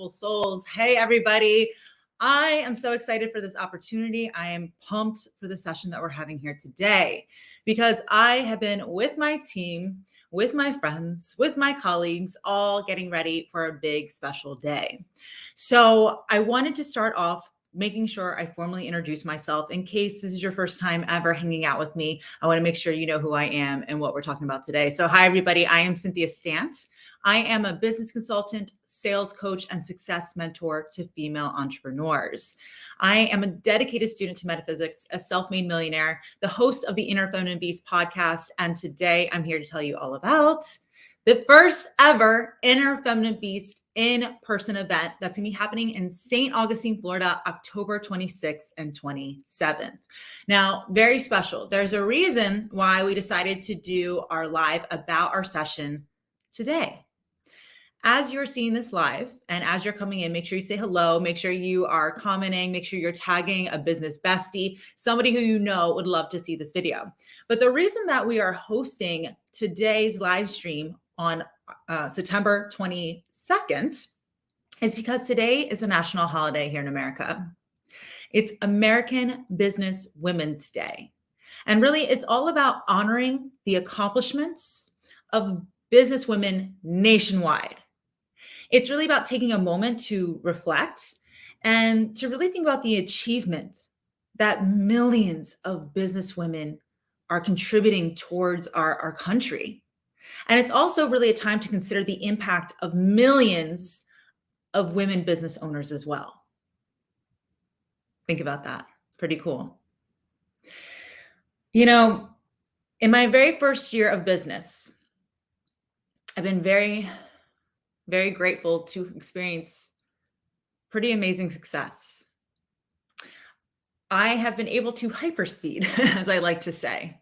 beautiful souls. Hey, everybody. I am so excited for this opportunity. I am pumped for the session that we're having here today because I have been with my team, with my friends, with my colleagues, all getting ready for a big special day. So I wanted to start off making sure I formally introduce myself in case this is your first time ever hanging out with me. I want to make sure you know who I am and what we're talking about today. So hi, everybody. I am Cynthia Stant. I am a business consultant, sales coach, and success mentor to female entrepreneurs. I am a dedicated student to metaphysics, a self-made millionaire, the host of the Inner Feminine Beast podcast. And today I'm here to tell you all about the first ever Inner Feminine Beast in-person event that's going to be happening in St. Augustine, Florida, October 26th and 27th. Now, very special. There's a reason why we decided to do our live about our session today. As you're seeing this live and as you're coming in, make sure you say hello, make sure you are commenting, make sure you're tagging a business bestie, somebody who you know would love to see this video. But the reason that we are hosting today's live stream on September 22nd is because today is a national holiday here in America. It's American Business Women's Day. And really, it's all about honoring the accomplishments of business women nationwide. It's really about taking a moment to reflect and to really think about the achievements that millions of business women are contributing towards our country. And it's also really a time to consider the impact of millions of women business owners as well. Think about that. Pretty cool. You know, in my very first year of business, I've been very grateful to experience pretty amazing success. I have been able to hyperspeed, as I like to say.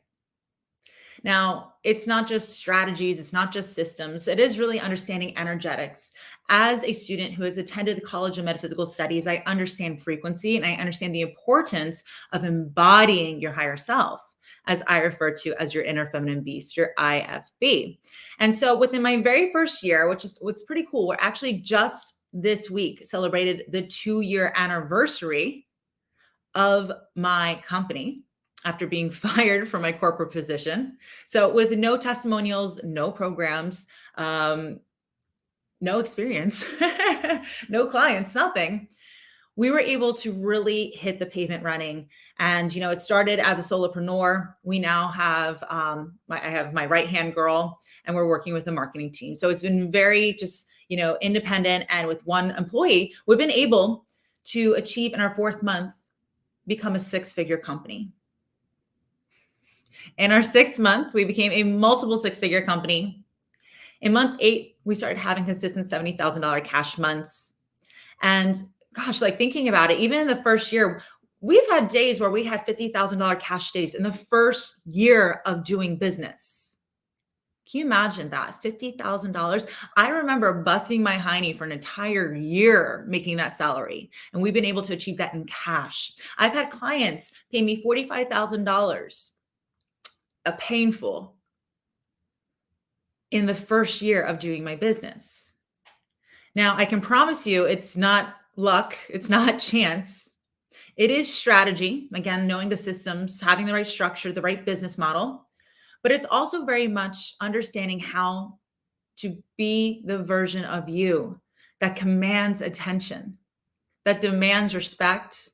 Now, it's not just strategies, it's not just systems, it is really understanding energetics. As a student who has attended the College of Metaphysical Studies, I understand frequency and I understand the importance of embodying your higher self, as I refer to as your inner feminine beast, your IFB. And so within my very first year, which is what's pretty cool, we're actually just this week celebrated the 2-year anniversary of my company after being fired from my corporate position. So with no testimonials, no programs, no experience, no clients, nothing, we were able to really hit the pavement running. And, you know, it started as a solopreneur. We now have, I have my right-hand girl and we're working with a marketing team. So it's been very just, you know, independent. And with one employee, we've been able to achieve in our 4th month, become a 6-figure company. In our 6th month, we became a multiple 6-figure company. In month 8, we started having consistent $70,000 cash months. And gosh, like thinking about it, even in the first year, we've had days where we had $50,000 cash days in the first year of doing business. Can you imagine that? $50,000. I remember busting my hiney for an entire year making that salary. And we've been able to achieve that in cash. I've had clients pay me $45,000, a painful, in the first year of doing my business. Now, I can promise you it's not luck. It's not chance. It is strategy. Again, knowing the systems, having the right structure, the right business model, but it's also very much understanding how to be the version of you that commands attention, that demands respect,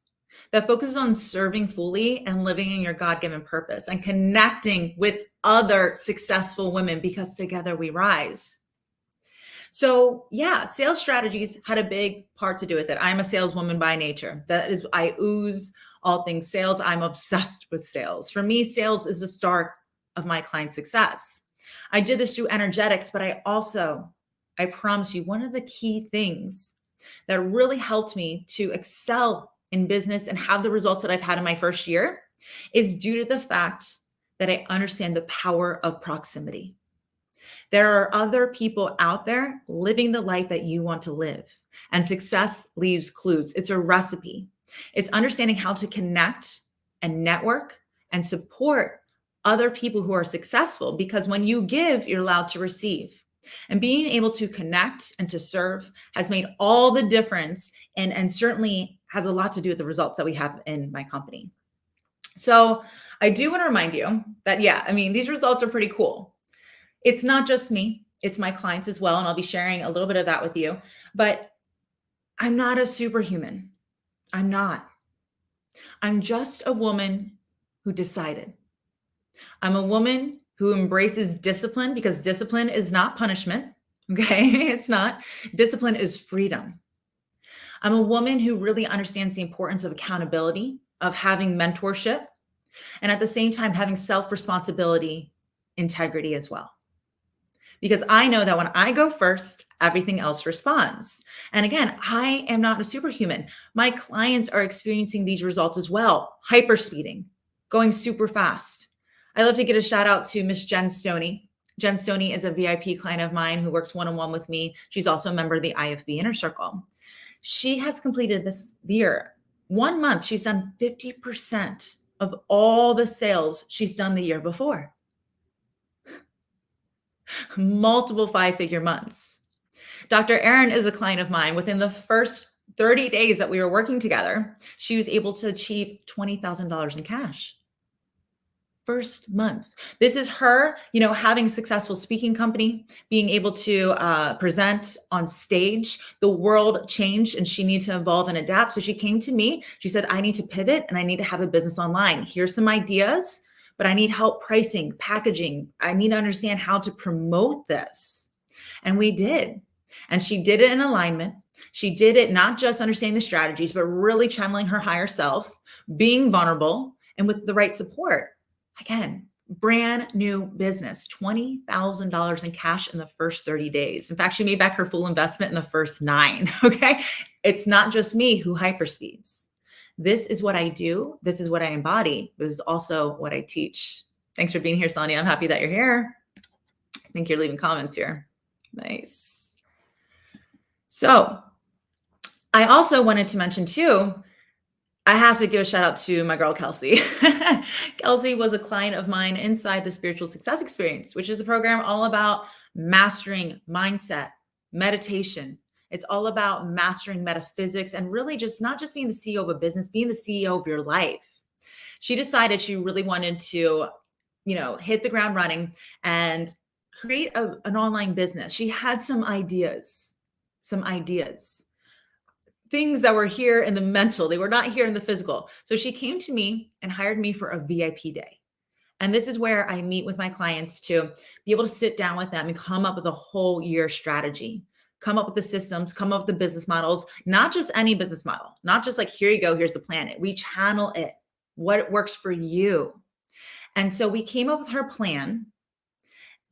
that focuses on serving fully and living in your God-given purpose and connecting with other successful women because together we rise. So yeah, sales strategies had a big part to do with it. I'm a saleswoman by nature. That is, I ooze all things sales. I'm obsessed with sales. For me, sales is the start of my client success. I did this through energetics, but I promise you, one of the key things that really helped me to excel in business and have the results that I've had in my first year is due to the fact that I understand the power of proximity. There are other people out there living the life that you want to live, and success leaves clues. It's a recipe. It's understanding how to connect and network and support other people who are successful, because when you give, you're allowed to receive. And being able to connect and to serve has made all the difference and certainly has a lot to do with the results that we have in my company. So I do want to remind you that, yeah, I mean, these results are pretty cool. It's not just me, it's my clients as well. And I'll be sharing a little bit of that with you. But I'm not a superhuman. I'm not. I'm just a woman who decided. I'm a woman who embraces discipline because discipline is not punishment. Okay, it's not. Discipline is freedom. I'm a woman who really understands the importance of accountability, of having mentorship, and at the same time, having self responsibility, integrity as well. Because I know that when I go first, everything else responds. And again, I am not a superhuman. My clients are experiencing these results as well, hyperspeeding, going super fast. I love to give a shout out to Miss Jen Stoney. Jen Stoney is a VIP client of mine who works one-on-one with me. She's also a member of the IFB Inner Circle. She has completed this year. 1 month, she's done 50% of all the sales she's done the year before. Multiple 5-figure months. Dr. Erin is a client of mine. Within the first 30 days that we were working together, she was able to achieve $20,000 in cash. First month. This is her, having a successful speaking company, being able to present on stage. The world changed and she needed to evolve and adapt. So she came to me. She said, I need to pivot and I need to have a business online. Here's some ideas, but I need help pricing, packaging. I need to understand how to promote this. And we did. And she did it in alignment. She did it not just understanding the strategies, but really channeling her higher self, being vulnerable, and with the right support. Again, brand new business, $20,000 in cash in the first 30 days. In fact, she made back her full investment in the first 9. Okay. It's not just me who hyperspeeds. This is what I do. This is what I embody. This is also what I teach. Thanks for being here, Sonia. I'm happy that you're here. I think you're leaving comments here. Nice. So I also wanted to mention too, I have to give a shout out to my girl, Kelsey. Kelsey was a client of mine inside the Spiritual Success Experience, which is a program all about mastering mindset, meditation. It's all about mastering metaphysics and really just not just being the CEO of a business, being the CEO of your life. She decided she really wanted to, hit the ground running and create an online business. She had some ideas. Things that were here in the mental, they were not here in the physical. So she came to me and hired me for a VIP day. And this is where I meet with my clients to be able to sit down with them and come up with a whole year strategy, come up with the systems, come up with the business models, not just any business model, not just like, here you go, here's the plan. We channel it, what works for you. And so we came up with her plan.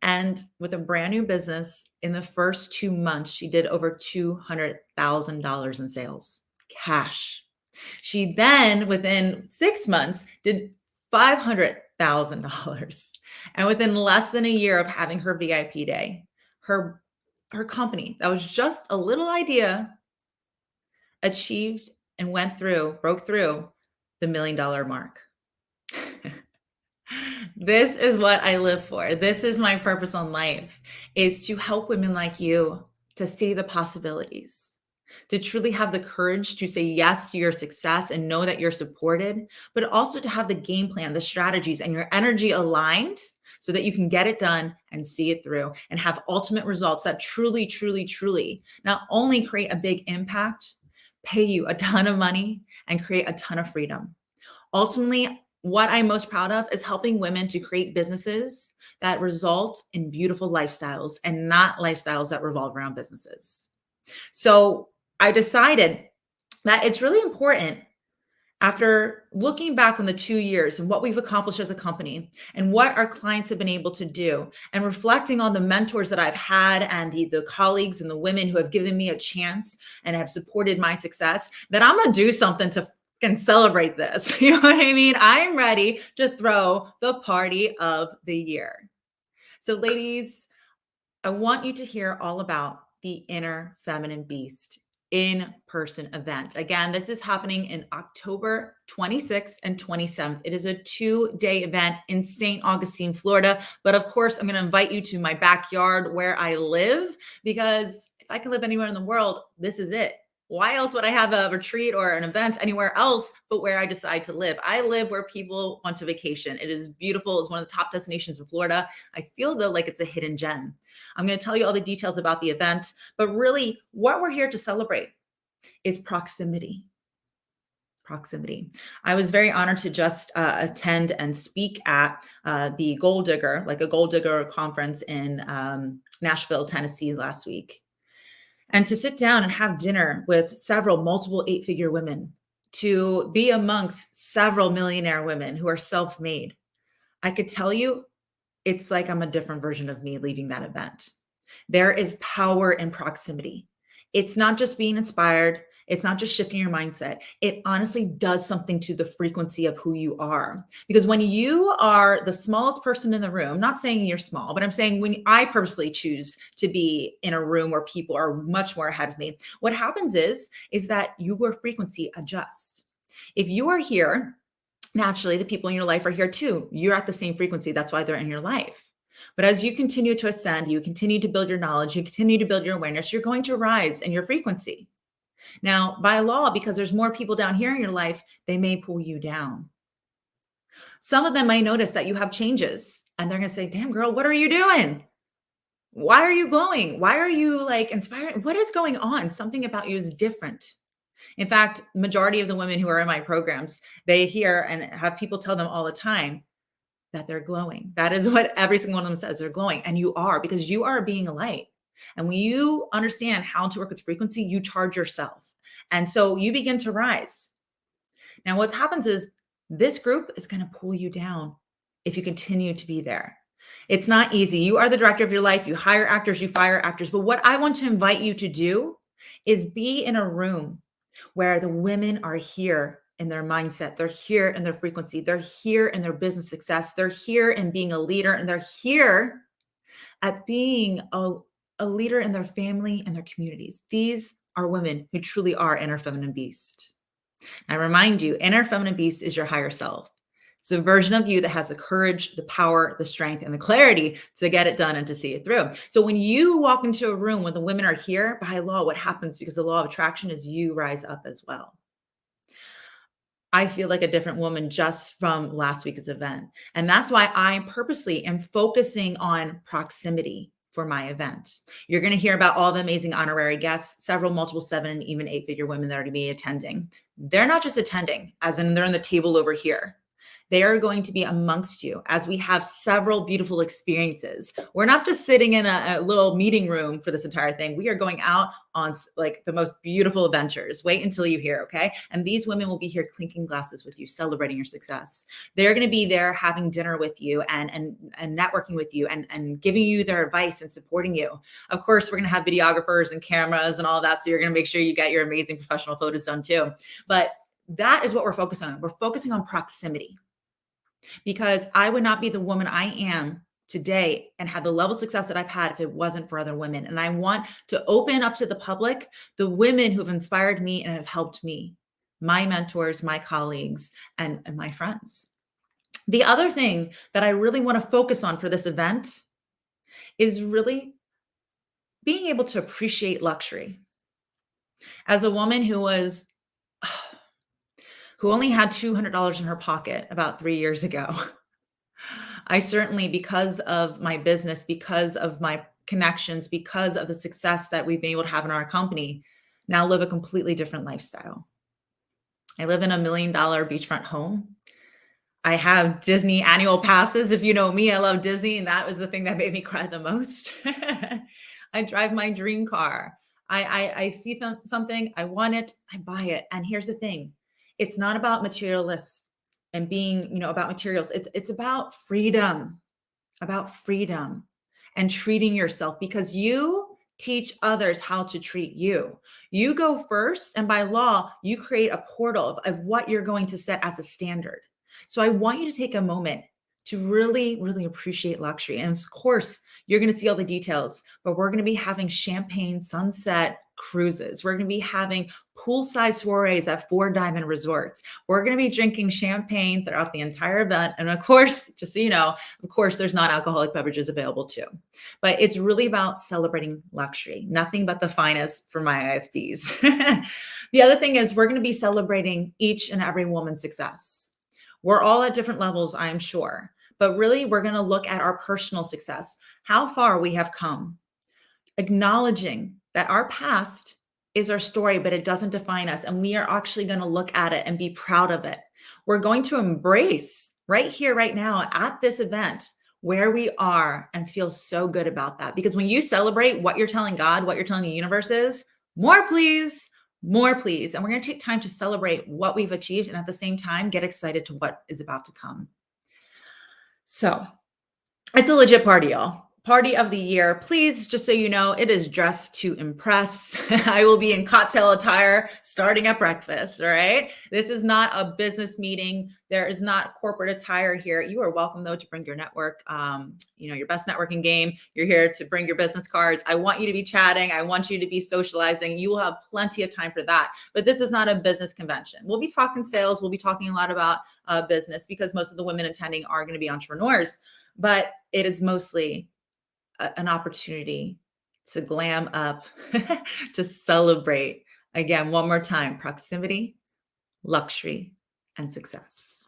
And with a brand new business, in the first 2 months, she did over $200,000 in sales, cash. She then, within 6 months, did $500,000. And within less than a year of having her VIP day, her company, that was just a little idea, achieved and broke through the $1 million mark. This is what I live for. This is my purpose on life, is to help women like you to see the possibilities, to truly have the courage to say yes to your success and know that you're supported, but also to have the game plan, the strategies, and your energy aligned so that you can get it done and see it through and have ultimate results that truly, truly, truly not only create a big impact, pay you a ton of money, and create a ton of freedom. Ultimately, what I'm most proud of is helping women to create businesses that result in beautiful lifestyles and not lifestyles that revolve around businesses. So I decided that it's really important, after looking back on the 2 years and what we've accomplished as a company and what our clients have been able to do, and reflecting on the mentors that I've had and the colleagues and the women who have given me a chance and have supported my success, that I'm going to do something to can celebrate this. You know what I mean? I'm ready to throw the party of the year. So ladies, I want you to hear all about the inner feminine beast in-person event. Again, this is happening in October 26th and 27th. It is a 2-day event in St. Augustine, Florida. But of course, I'm going to invite you to my backyard where I live, because if I can live anywhere in the world, this is it. Why else would I have a retreat or an event anywhere else but where I decide to live? I live where people want to vacation. It is beautiful. It's one of the top destinations in Florida. I feel though like it's a hidden gem. I'm going to tell you all the details about the event, but really what we're here to celebrate is proximity. Proximity. I was very honored to just attend and speak at the Gold Digger, like a Gold Digger conference in Nashville, Tennessee last week. And to sit down and have dinner with several multiple 8-figure women, to be amongst several millionaire women who are self-made. I could tell you, it's like I'm a different version of me leaving that event. There is power in proximity. It's not just being inspired. It's not just shifting your mindset. It honestly does something to the frequency of who you are. Because when you are the smallest person in the room, not saying you're small, but I'm saying when I purposely choose to be in a room where people are much more ahead of me, what happens is that your frequency adjusts. If you are here, naturally, the people in your life are here too. You're at the same frequency. That's why they're in your life. But as you continue to ascend, you continue to build your knowledge, you continue to build your awareness, you're going to rise in your frequency. Now, by law, because there's more people down here in your life, they may pull you down. Some of them might notice that you have changes and they're going to say, damn girl, what are you doing? Why are you glowing? Why are you like inspiring? What is going on? Something about you is different. In fact, majority of the women who are in my programs, they hear and have people tell them all the time that they're glowing. That is what every single one of them says, they're glowing. And you are, because you are being a light. And when you understand how to work with frequency, you charge yourself. And so you begin to rise. Now, what happens is this group is going to pull you down if you continue to be there. It's not easy. You are the director of your life. You hire actors, you fire actors. But what I want to invite you to do is be in a room where the women are here in their mindset. They're here in their frequency. They're here in their business success. They're here in being a leader, and they're here at being a leader in their family and their communities. These are women who truly are inner feminine beast. I remind you, inner feminine beast is your higher self. It's a version of you that has the courage, the power, the strength, and the clarity to get it done and to see it through. So when you walk into a room when the women are here, by law, what happens, because the law of attraction is you rise up as well. I feel like a different woman just from last week's event. And that's why I purposely am focusing on proximity for my event. You're going to hear about all the amazing honorary guests, several multiple 7 and even 8-figure women that are going to be attending. They're not just attending, as in they're on the table over here. They are going to be amongst you as we have several beautiful experiences. We're not just sitting in a little meeting room for this entire thing. We are going out on like the most beautiful adventures. Wait until you hear, okay? And these women will be here clinking glasses with you, celebrating your success. They're going to be there having dinner with you and networking with you and giving you their advice and supporting you. Of course, we're going to have videographers and cameras and all that. So you're going to make sure you get your amazing professional photos done too. But that is what we're focusing on. We're focusing on proximity. Because I would not be the woman I am today and have the level of success that I've had if it wasn't for other women. And I want to open up to the public the women who have inspired me and have helped me, my mentors, my colleagues, and my friends. The other thing that I really want to focus on for this event is really being able to appreciate luxury. As a woman who only had $200 in her pocket about 3 years ago, I certainly, because of my business, because of my connections, because of the success that we've been able to have in our company, now live a completely different lifestyle. I live in $1 million beachfront home. I have Disney annual passes. If you know me, I love Disney, and that was the thing that made me cry the most. I drive my dream car. I see something, I want it, I buy it. And here's the thing. It's not about materialists and being, about materials. It's about freedom and treating yourself, because you teach others how to treat you. You go first, and by law, you create a portal of what you're going to set as a standard. So I want you to take a moment to really, really appreciate luxury. And of course, you're going to see all the details, but we're going to be having champagne sunset cruises. We're going to be having poolside soirees at 4 Diamond Resorts. We're going to be drinking champagne throughout the entire event. And of course, just so you know, of course, there's non-alcoholic beverages available too. But it's really about celebrating luxury, nothing but the finest for my IFBs. The other thing is we're going to be celebrating each and every woman's success. We're all at different levels, I'm sure. But really, we're going to look at our personal success, how far we have come, acknowledging that our past is our story, but it doesn't define us. And we are actually going to look at it and be proud of it. We're going to embrace right here, right now at this event where we are and feel so good about that. Because when you celebrate, what you're telling God, what you're telling the universe is, more please, more please. And we're going to take time to celebrate what we've achieved and at the same time, get excited to what is about to come. So it's a legit party, y'all. Party of the year. Please, just so you know, it is dressed to impress. I will be in cocktail attire starting at breakfast. All right. This is not a business meeting. There is not corporate attire here. You are welcome, though, to bring your network, your best networking game. You're here to bring your business cards. I want you to be chatting. I want you to be socializing. You will have plenty of time for that. But this is not a business convention. We'll be talking sales. We'll be talking a lot about business because most of the women attending are going to be entrepreneurs. But it is mostly an opportunity to glam up, to celebrate. Again, one more time, proximity, luxury, and success.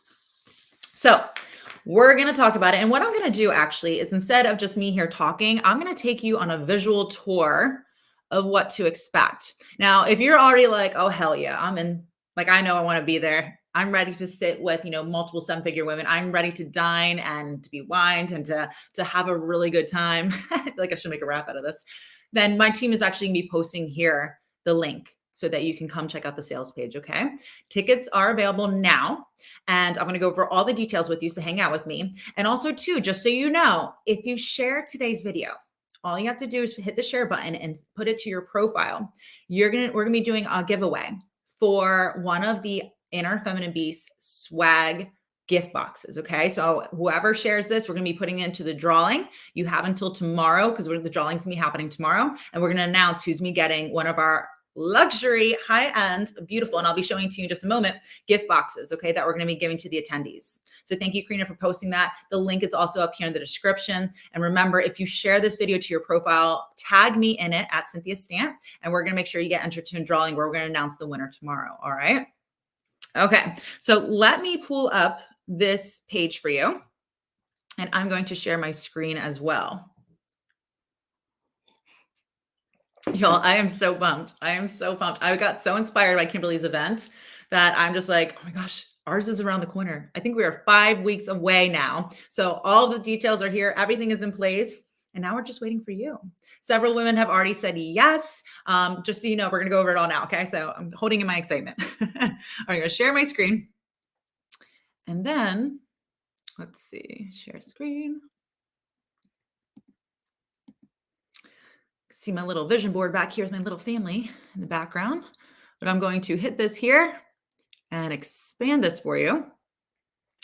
So we're going to talk about it. And what I'm going to do actually is instead of just me here talking, I'm going to take you on a visual tour of what to expect. Now, if you're already like, oh, hell yeah, I'm in, like, I know I want to be there. I'm ready to sit with, multiple 7-figure women. I'm ready to dine and to be wined and to have a really good time. I feel like I should make a rap out of this. Then my team is actually going to be posting here the link so that you can come check out the sales page. Okay. Tickets are available now. And I'm going to go over all the details with you. So hang out with me. And also too, just so you know, if you share today's video, all you have to do is hit the share button and put it to your profile. We're going to be doing a giveaway for one of the Inner Feminine Beast swag gift boxes. Okay. So whoever shares this, we're going to be putting it into the drawing. You have until tomorrow because the drawing's going to be happening tomorrow. And we're going to announce who's me getting one of our luxury, high-end, beautiful, and I'll be showing to you in just a moment, gift boxes, okay, that we're going to be giving to the attendees. So thank you, Karina, for posting that. The link is also up here in the description. And remember, if you share this video to your profile, tag me in it at Cynthia Stamp, and we're going to make sure you get entered to a drawing where we're going to announce the winner tomorrow. All right. Okay. So let me pull up this page for you, and I'm going to share my screen as well. Y'all, I am so pumped. I am so pumped. I got so inspired by Kimberly's event that I'm just like, oh my gosh, ours is around the corner. I think we are 5 weeks away now. So all the details are here. Everything is in place. And now we're just waiting for you. Several women have already said yes. Just so you know, we're going to go over it all now. Okay. So I'm holding in my excitement. I'm going to share my screen. And then let's see, share screen. See my little vision board back here with my little family in the background, but I'm going to hit this here and expand this for you.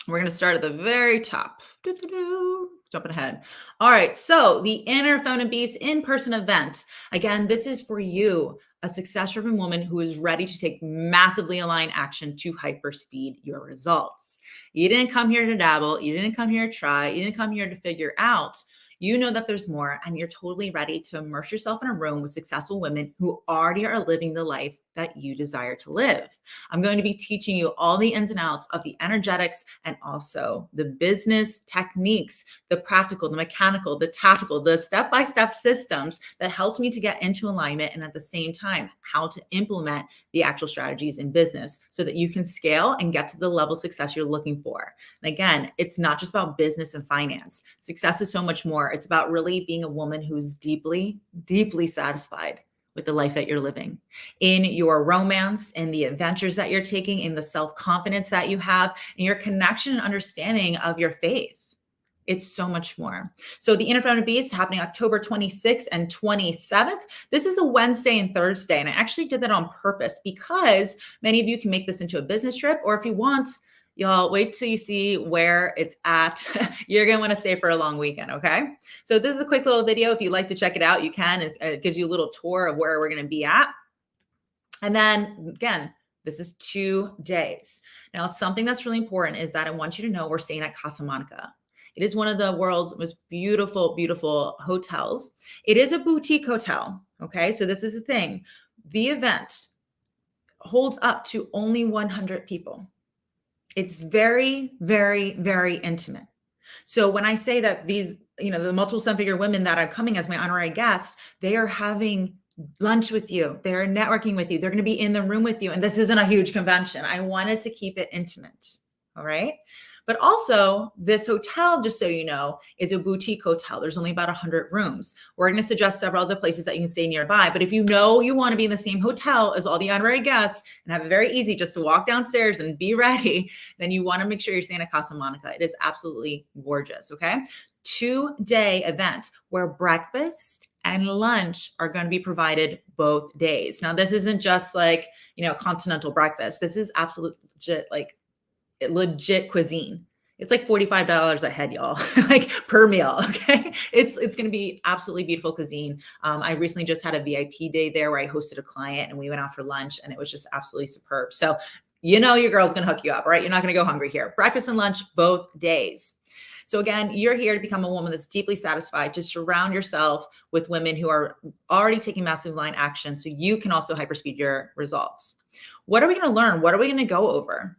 We're going to start at the very top. Jumping ahead. All right. So the Inner Feminine Beast in-person event. Again, this is for you, a success-driven woman who is ready to take massively aligned action to hyperspeed your results. You didn't come here to dabble. You didn't come here to try. You didn't come here to figure out. You know that there's more, and you're totally ready to immerse yourself in a room with successful women who already are living the life that you desire to live. I'm going to be teaching you all the ins and outs of the energetics and also the business techniques, the practical, the mechanical, the tactical, the step-by-step systems that helped me to get into alignment, and at the same time, how to implement the actual strategies in business so that you can scale and get to the level of success you're looking for. And again, it's not just about business and finance. Success is so much more. It's about really being a woman who's deeply, deeply satisfied with the life that you're living, in your romance, in the adventures that you're taking, in the self-confidence that you have, in your connection and understanding of your faith. It's so much more. So the Inner Feminine Beast happening October 26th and 27th. This is a Wednesday and Thursday. And I actually did that on purpose because many of you can make this into a business trip, or if you want, Y'all, wait till you see where it's at. You're going to want to stay for a long weekend, okay? So this is a quick little video. If you'd like to check it out, you can. It gives you a little tour of where we're going to be at. And then again, this is 2 days. Now, something that's really important is that I want you to know we're staying at Casa Monica. It is one of the world's most beautiful, beautiful hotels. It is a boutique hotel, okay? So this is the thing. The event holds up to only 100 people. It's very, very, very intimate. So when I say that these, the multiple seven-figure women that are coming as my honorary guests, they are having lunch with you. They're networking with you. They're going to be in the room with you. And this isn't a huge convention. I wanted to keep it intimate. All right. But also this hotel, just so you know, is a boutique hotel. There's only about 100 rooms. We're going to suggest several other places that you can stay nearby. But if you know you want to be in the same hotel as all the honorary guests and have it very easy just to walk downstairs and be ready, then you want to make sure you're staying at Casa Monica. It is absolutely gorgeous. Okay. 2-day event where breakfast and lunch are going to be provided both days. Now, this isn't just like, continental breakfast. This is absolute legit cuisine. It's like $45 a head, y'all, like per meal. Okay. It's going to be absolutely beautiful cuisine. I recently just had a VIP day there where I hosted a client and we went out for lunch and it was just absolutely superb. So, your girl's going to hook you up, right? You're not going to go hungry here. Breakfast and lunch, both days. So again, you're here to become a woman that's deeply satisfied. Just surround yourself with women who are already taking massive line action so you can also hyperspeed your results. What are we going to learn? What are we going to go over?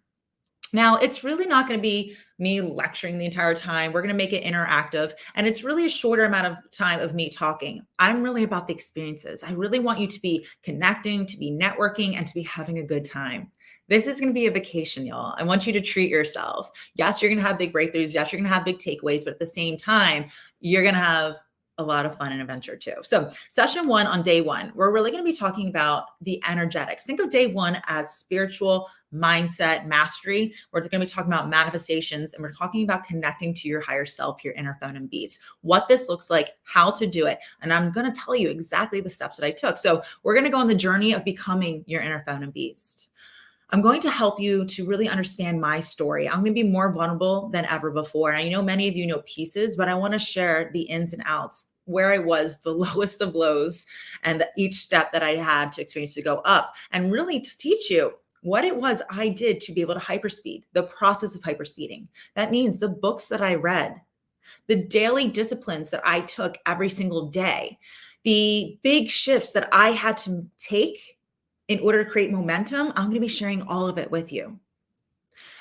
Now, it's really not going to be me lecturing the entire time. We're going to make it interactive. And it's really a shorter amount of time of me talking. I'm really about the experiences. I really want you to be connecting, to be networking, and to be having a good time. This is going to be a vacation, y'all. I want you to treat yourself. Yes, you're going to have big breakthroughs. Yes, you're going to have big takeaways. But at the same time, you're going to have a lot of fun and adventure too. So session 1 on day 1, we're really going to be talking about the energetics. Think of day 1 as spiritual mindset mastery. We're going to be talking about manifestations and we're talking about connecting to your higher self, your inner feminine beast, what this looks like, how to do it. And I'm going to tell you exactly the steps that I took. So we're going to go on the journey of becoming your inner feminine beast. I'm going to help you to really understand my story. I'm going to be more vulnerable than ever before. And I know many of you know pieces, but I want to share the ins and outs, where I was, the lowest of lows, and each step that I had to experience to go up, and really to teach you what it was I did to be able to hyperspeed, the process of hyperspeeding. That means the books that I read, the daily disciplines that I took every single day, the big shifts that I had to take in order to create momentum. I'm going to be sharing all of it with you.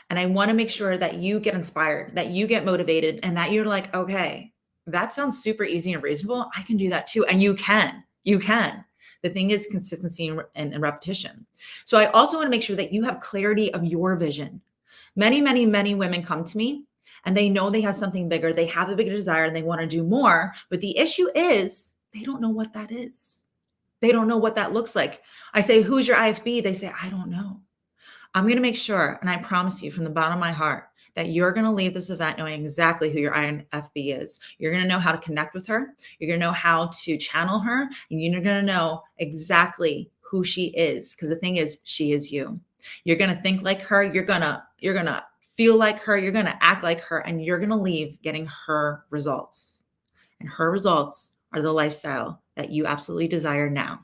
And I want to make sure that you get inspired, that you get motivated, and that you're like, okay, that sounds super easy and reasonable. I can do that too. And you can. The thing is consistency and repetition. So I also want to make sure that you have clarity of your vision. Many, many, many women come to me and they know they have something bigger. They have a bigger desire and they want to do more. But the issue is they don't know what that is. They don't know what that looks like. I say, who's your IFB? They say, I don't know. I'm going to make sure, and I promise you from the bottom of my heart, that you're going to leave this event knowing exactly who your INFB is. You're going to know how to connect with her. You're going to know how to channel her. And you're going to know exactly who she is. Because the thing is, she is you. You're going to think like her. You're going to feel like her. You're going to act like her. And you're going to leave getting her results. And her results are the lifestyle that you absolutely desire now.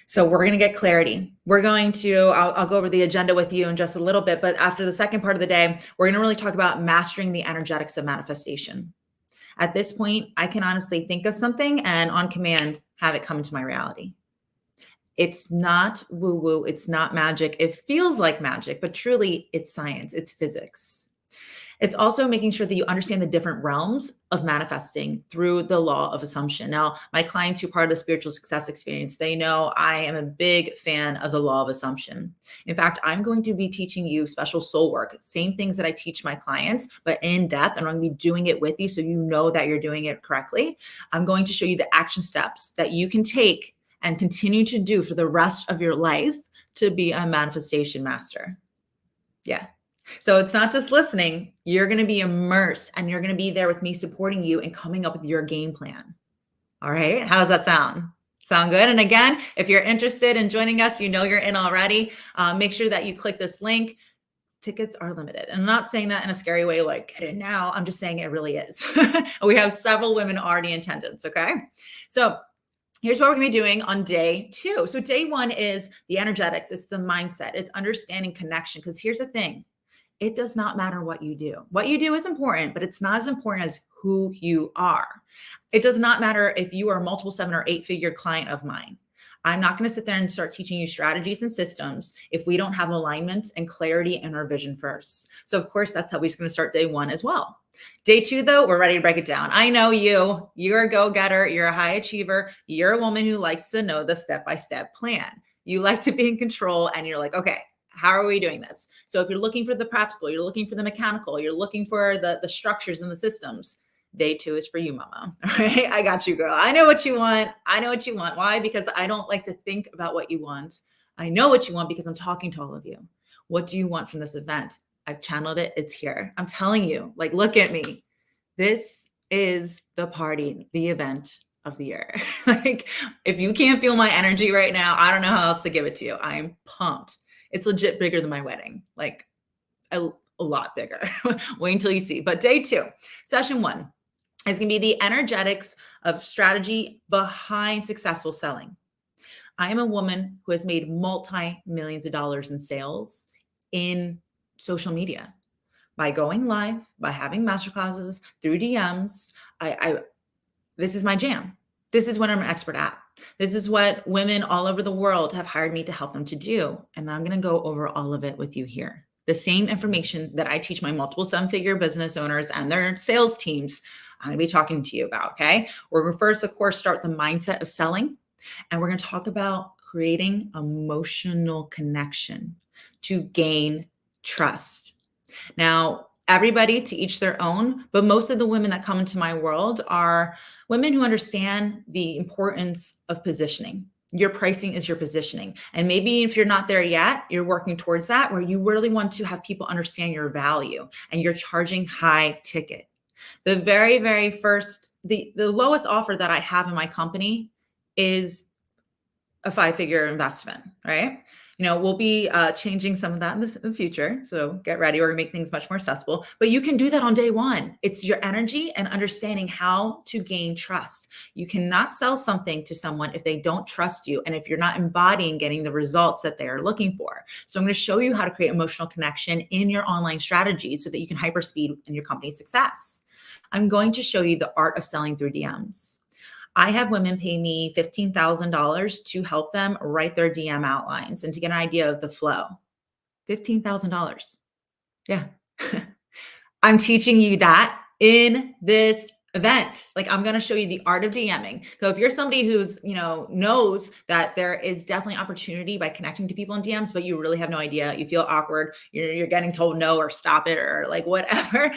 So we're going to get clarity. We're going to, I'll go over the agenda with you in just a little bit, but after the second part of the day, we're going to really talk about mastering the energetics of manifestation. At this point, I can honestly think of something and on command, have it come into my reality. It's not woo-woo. It's not magic. It feels like magic, but truly it's science. It's physics. It's also making sure that you understand the different realms of manifesting through the law of assumption. Now, my clients who are part of the spiritual success experience, they know I am a big fan of the law of assumption. In fact, I'm going to be teaching you special soul work, same things that I teach my clients, but in depth, and I'm going to be doing it with you so you know that you're doing it correctly. I'm going to show you the action steps that you can take and continue to do for the rest of your life to be a manifestation master. Yeah. So it's not just listening, you're going to be immersed and you're going to be there with me supporting you and coming up with your game plan. All right. How does that sound? Sound good? And again, if you're interested in joining us, you know you're in already. Make sure that you click this link. tickets are limited. And I'm not saying that in a scary way, like get in now. I'm just saying it really is. We have several women already in attendance. Okay. So here's what we're going to be doing on day 2. So day 1 is the energetics. It's the mindset. It's understanding connection. Because here's the thing. It does not matter what you do. What you do is important, but it's not as important as who you are. It does not matter if you are a multiple 7 or 8-figure client of mine. I'm not going to sit there and start teaching you strategies and systems if we don't have alignment and clarity in our vision first. So of course, that's how we're going to start day 1 as well. Day 2, though, we're ready to break it down. I know you're a go-getter. You're a high achiever. You're a woman who likes to know the step-by-step plan. You like to be in control and you're like, okay, how are we doing this? So if you're looking for the practical, you're looking for the mechanical, you're looking for the structures and the systems, day 2 is for you, mama. All right. I got you, girl. I know what you want. I know what you want. Why? Because I don't like to think about what you want. I know what you want because I'm talking to all of you. What do you want from this event? I've channeled it. It's here. I'm telling you, like, look at me. This is the party, the event of the year. Like, if you can't feel my energy right now, I don't know how else to give it to you. I'm pumped. It's legit bigger than my wedding, like a lot bigger. Wait until you see. But day 2, session 1 is going to be the energetics of strategy behind successful selling. I am a woman who has made multi-millions of dollars in sales in social media by going live, by having masterclasses, through DMs. This is my jam. This is what I'm an expert at. This is what women all over the world have hired me to help them to do. And I'm going to go over all of it with you here. The same information that I teach my multiple 7-figure business owners and their sales teams, I'm going to be talking to you about. Okay. We're going to first, of course, start the mindset of selling. And we're going to talk about creating emotional connection to gain trust. Now, everybody to each their own, but most of the women that come into my world are women who understand the importance of positioning. Your pricing is your positioning. And maybe if you're not there yet, you're working towards that, where you really want to have people understand your value and you're charging high ticket. The very, very first, the lowest offer that I have in my company is a 5-figure investment, right? We'll be changing some of that in the future. So get ready. We're gonna make things much more accessible, but you can do that on day 1. It's your energy and understanding how to gain trust. You cannot sell something to someone if they don't trust you. And if you're not embodying getting the results that they are looking for. So I'm going to show you how to create emotional connection in your online strategy so that you can hyperspeed in your company's success. I'm going to show you the art of selling through DMs. I have women pay me $15,000 to help them write their DM outlines and to get an idea of the flow. $15,000. Yeah. I'm teaching you that in this event. Like, I'm going to show you the art of DMing. So if you're somebody who's, knows that there is definitely opportunity by connecting to people in DMs, but you really have no idea, you feel awkward, you're getting told no or stop it or like whatever,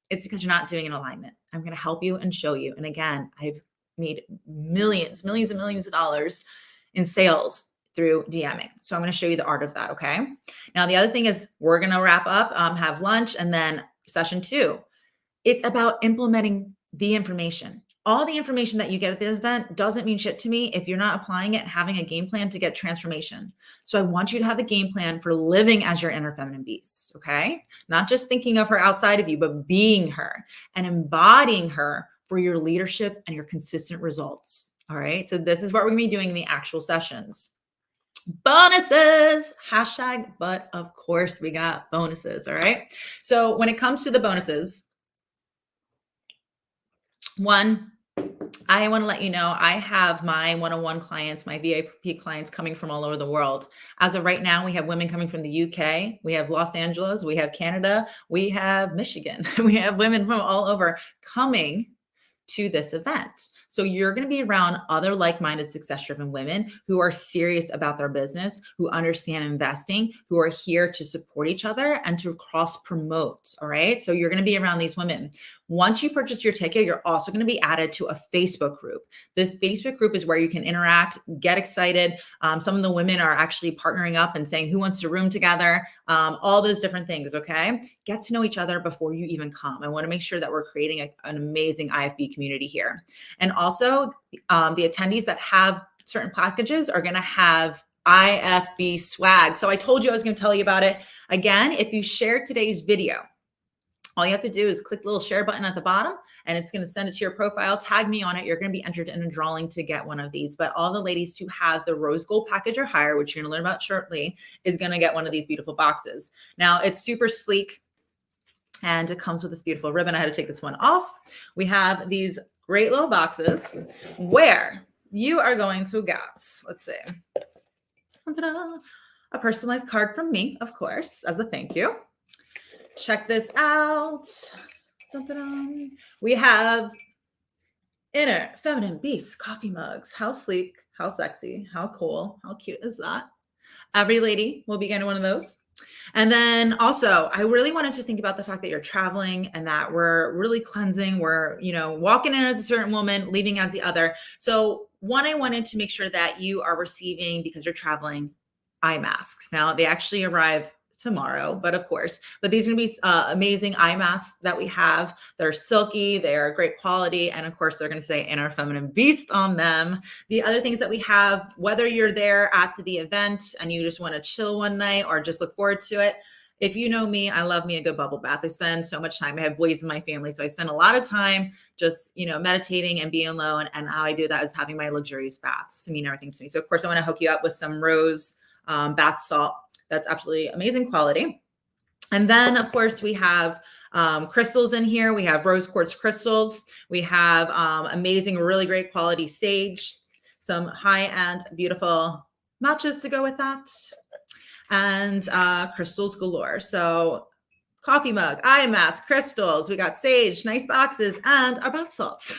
it's because you're not doing an alignment. I'm going to help you and show you. And again, I've made millions and millions of dollars in sales through DMing. So I'm going to show you the art of that. Okay. Now, the other thing is we're going to wrap up, have lunch, and then session 2, it's about implementing the information. All the information that you get at the event doesn't mean shit to me if you're not applying it and having a game plan to get transformation. So I want you to have a game plan for living as your inner feminine beast. Okay. Not just thinking of her outside of you, but being her and embodying her for your leadership and your consistent results. All right. So this is what we're going to be doing in the actual sessions. Bonuses, hashtag, but of course we got bonuses. All right. So when it comes to the bonuses, one, I want to let you know, I have my one-on-one clients, my VIP clients coming from all over the world. As of right now, we have women coming from the UK, we have Los Angeles, we have Canada, we have Michigan, we have women from all over coming to this event. So you're going to be around other like-minded, success-driven women who are serious about their business, who understand investing, who are here to support each other and to cross-promote. All right. So you're going to be around these women. Once you purchase your ticket, you're also going to be added to a Facebook group. The Facebook group is where you can interact, get excited. Some of the women are actually partnering up and saying, who wants to room together? All those different things. Okay. Get to know each other before you even come. I want to make sure that we're creating an amazing IFB community here. And also the attendees that have certain packages are going to have IFB swag. So I told you I was going to tell you about it. Again, if you share today's video, all you have to do is click the little share button at the bottom and it's going to send it to your profile. Tag me on it. You're going to be entered in a drawing to get one of these. But all the ladies who have the rose gold package or higher, which you're going to learn about shortly, is going to get one of these beautiful boxes. Now it's super sleek and it comes with this beautiful ribbon. I had to take this one off. We have these great little boxes where you are going to get, let's see, a personalized card from me, of course, as a thank you. Check this out. Dun, dun, dun. We have Inner Feminine Beast coffee mugs. How sleek, how sexy, how cool, how cute is that? Every lady will be getting one of those. And then also, I really wanted to think about the fact that you're traveling and that we're really cleansing. We're, walking in as a certain woman, leaving as the other. So one, I wanted to make sure that you are receiving, because you're traveling, eye masks. Now they actually arrive tomorrow, but these are going to be amazing eye masks that we have. They're silky, they are great quality, and of course they're going to say Inner Feminine Beast on them. The other things that we have, whether you're there at the event and you just want to chill one night or just look forward to it, if you know me, I love me a good bubble bath. I spend so much time. I have boys in my family, so I spend a lot of time just, meditating and being alone. And how I do that is having my luxurious baths. I mean everything to me. So of course I want to hook you up with some rose bath salt. That's absolutely amazing quality. And then, of course, we have crystals in here. We have rose quartz crystals. We have amazing, really great quality sage, some high-end, beautiful matches to go with that, and crystals galore. So coffee mug, eye mask, crystals. We got sage, nice boxes, and our bath salts.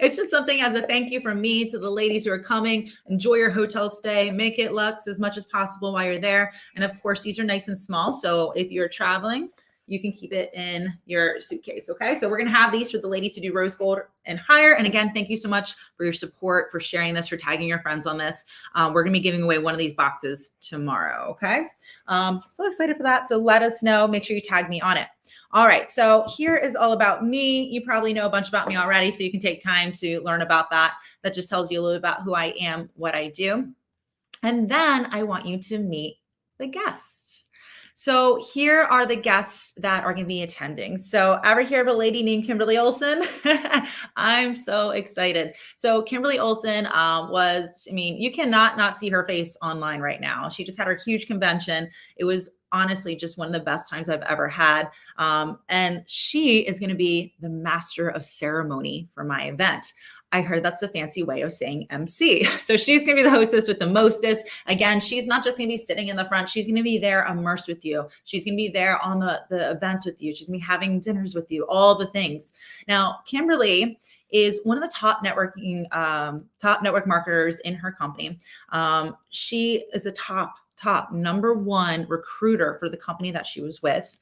It's just something as a thank you from me to the ladies who are coming. Enjoy your hotel stay. Make it luxe as much as possible while you're there. And of course, these are nice and small. So if you're traveling, you can keep it in your suitcase. Okay. So we're going to have these for the ladies to do rose gold and higher. And again, thank you so much for your support, for sharing this, for tagging your friends on this. We're going to be giving away one of these boxes tomorrow. Okay. So excited for that. So let us know. Make sure you tag me on it. All right. So here is all about me. You probably know a bunch about me already, so you can take time to learn about that. That just tells you a little bit about who I am, what I do. And then I want you to meet the guests. So here are the guests that are going to be attending. So ever hear of a lady named Kimberly Olson? I'm so excited. So Kimberly Olson you cannot not see her face online right now. She just had her huge convention. It was honestly just one of the best times I've ever had. And she is going to be the master of ceremony for my event. I heard that's the fancy way of saying MC. So she's going to be the hostess with the mostest. Again, she's not just going to be sitting in the front. She's going to be there immersed with you. She's going to be there on the events with you. She's going to be having dinners with you, all the things. Now, Kimberly is one of the top network marketers in her company. She is a top number one recruiter for the company that she was with.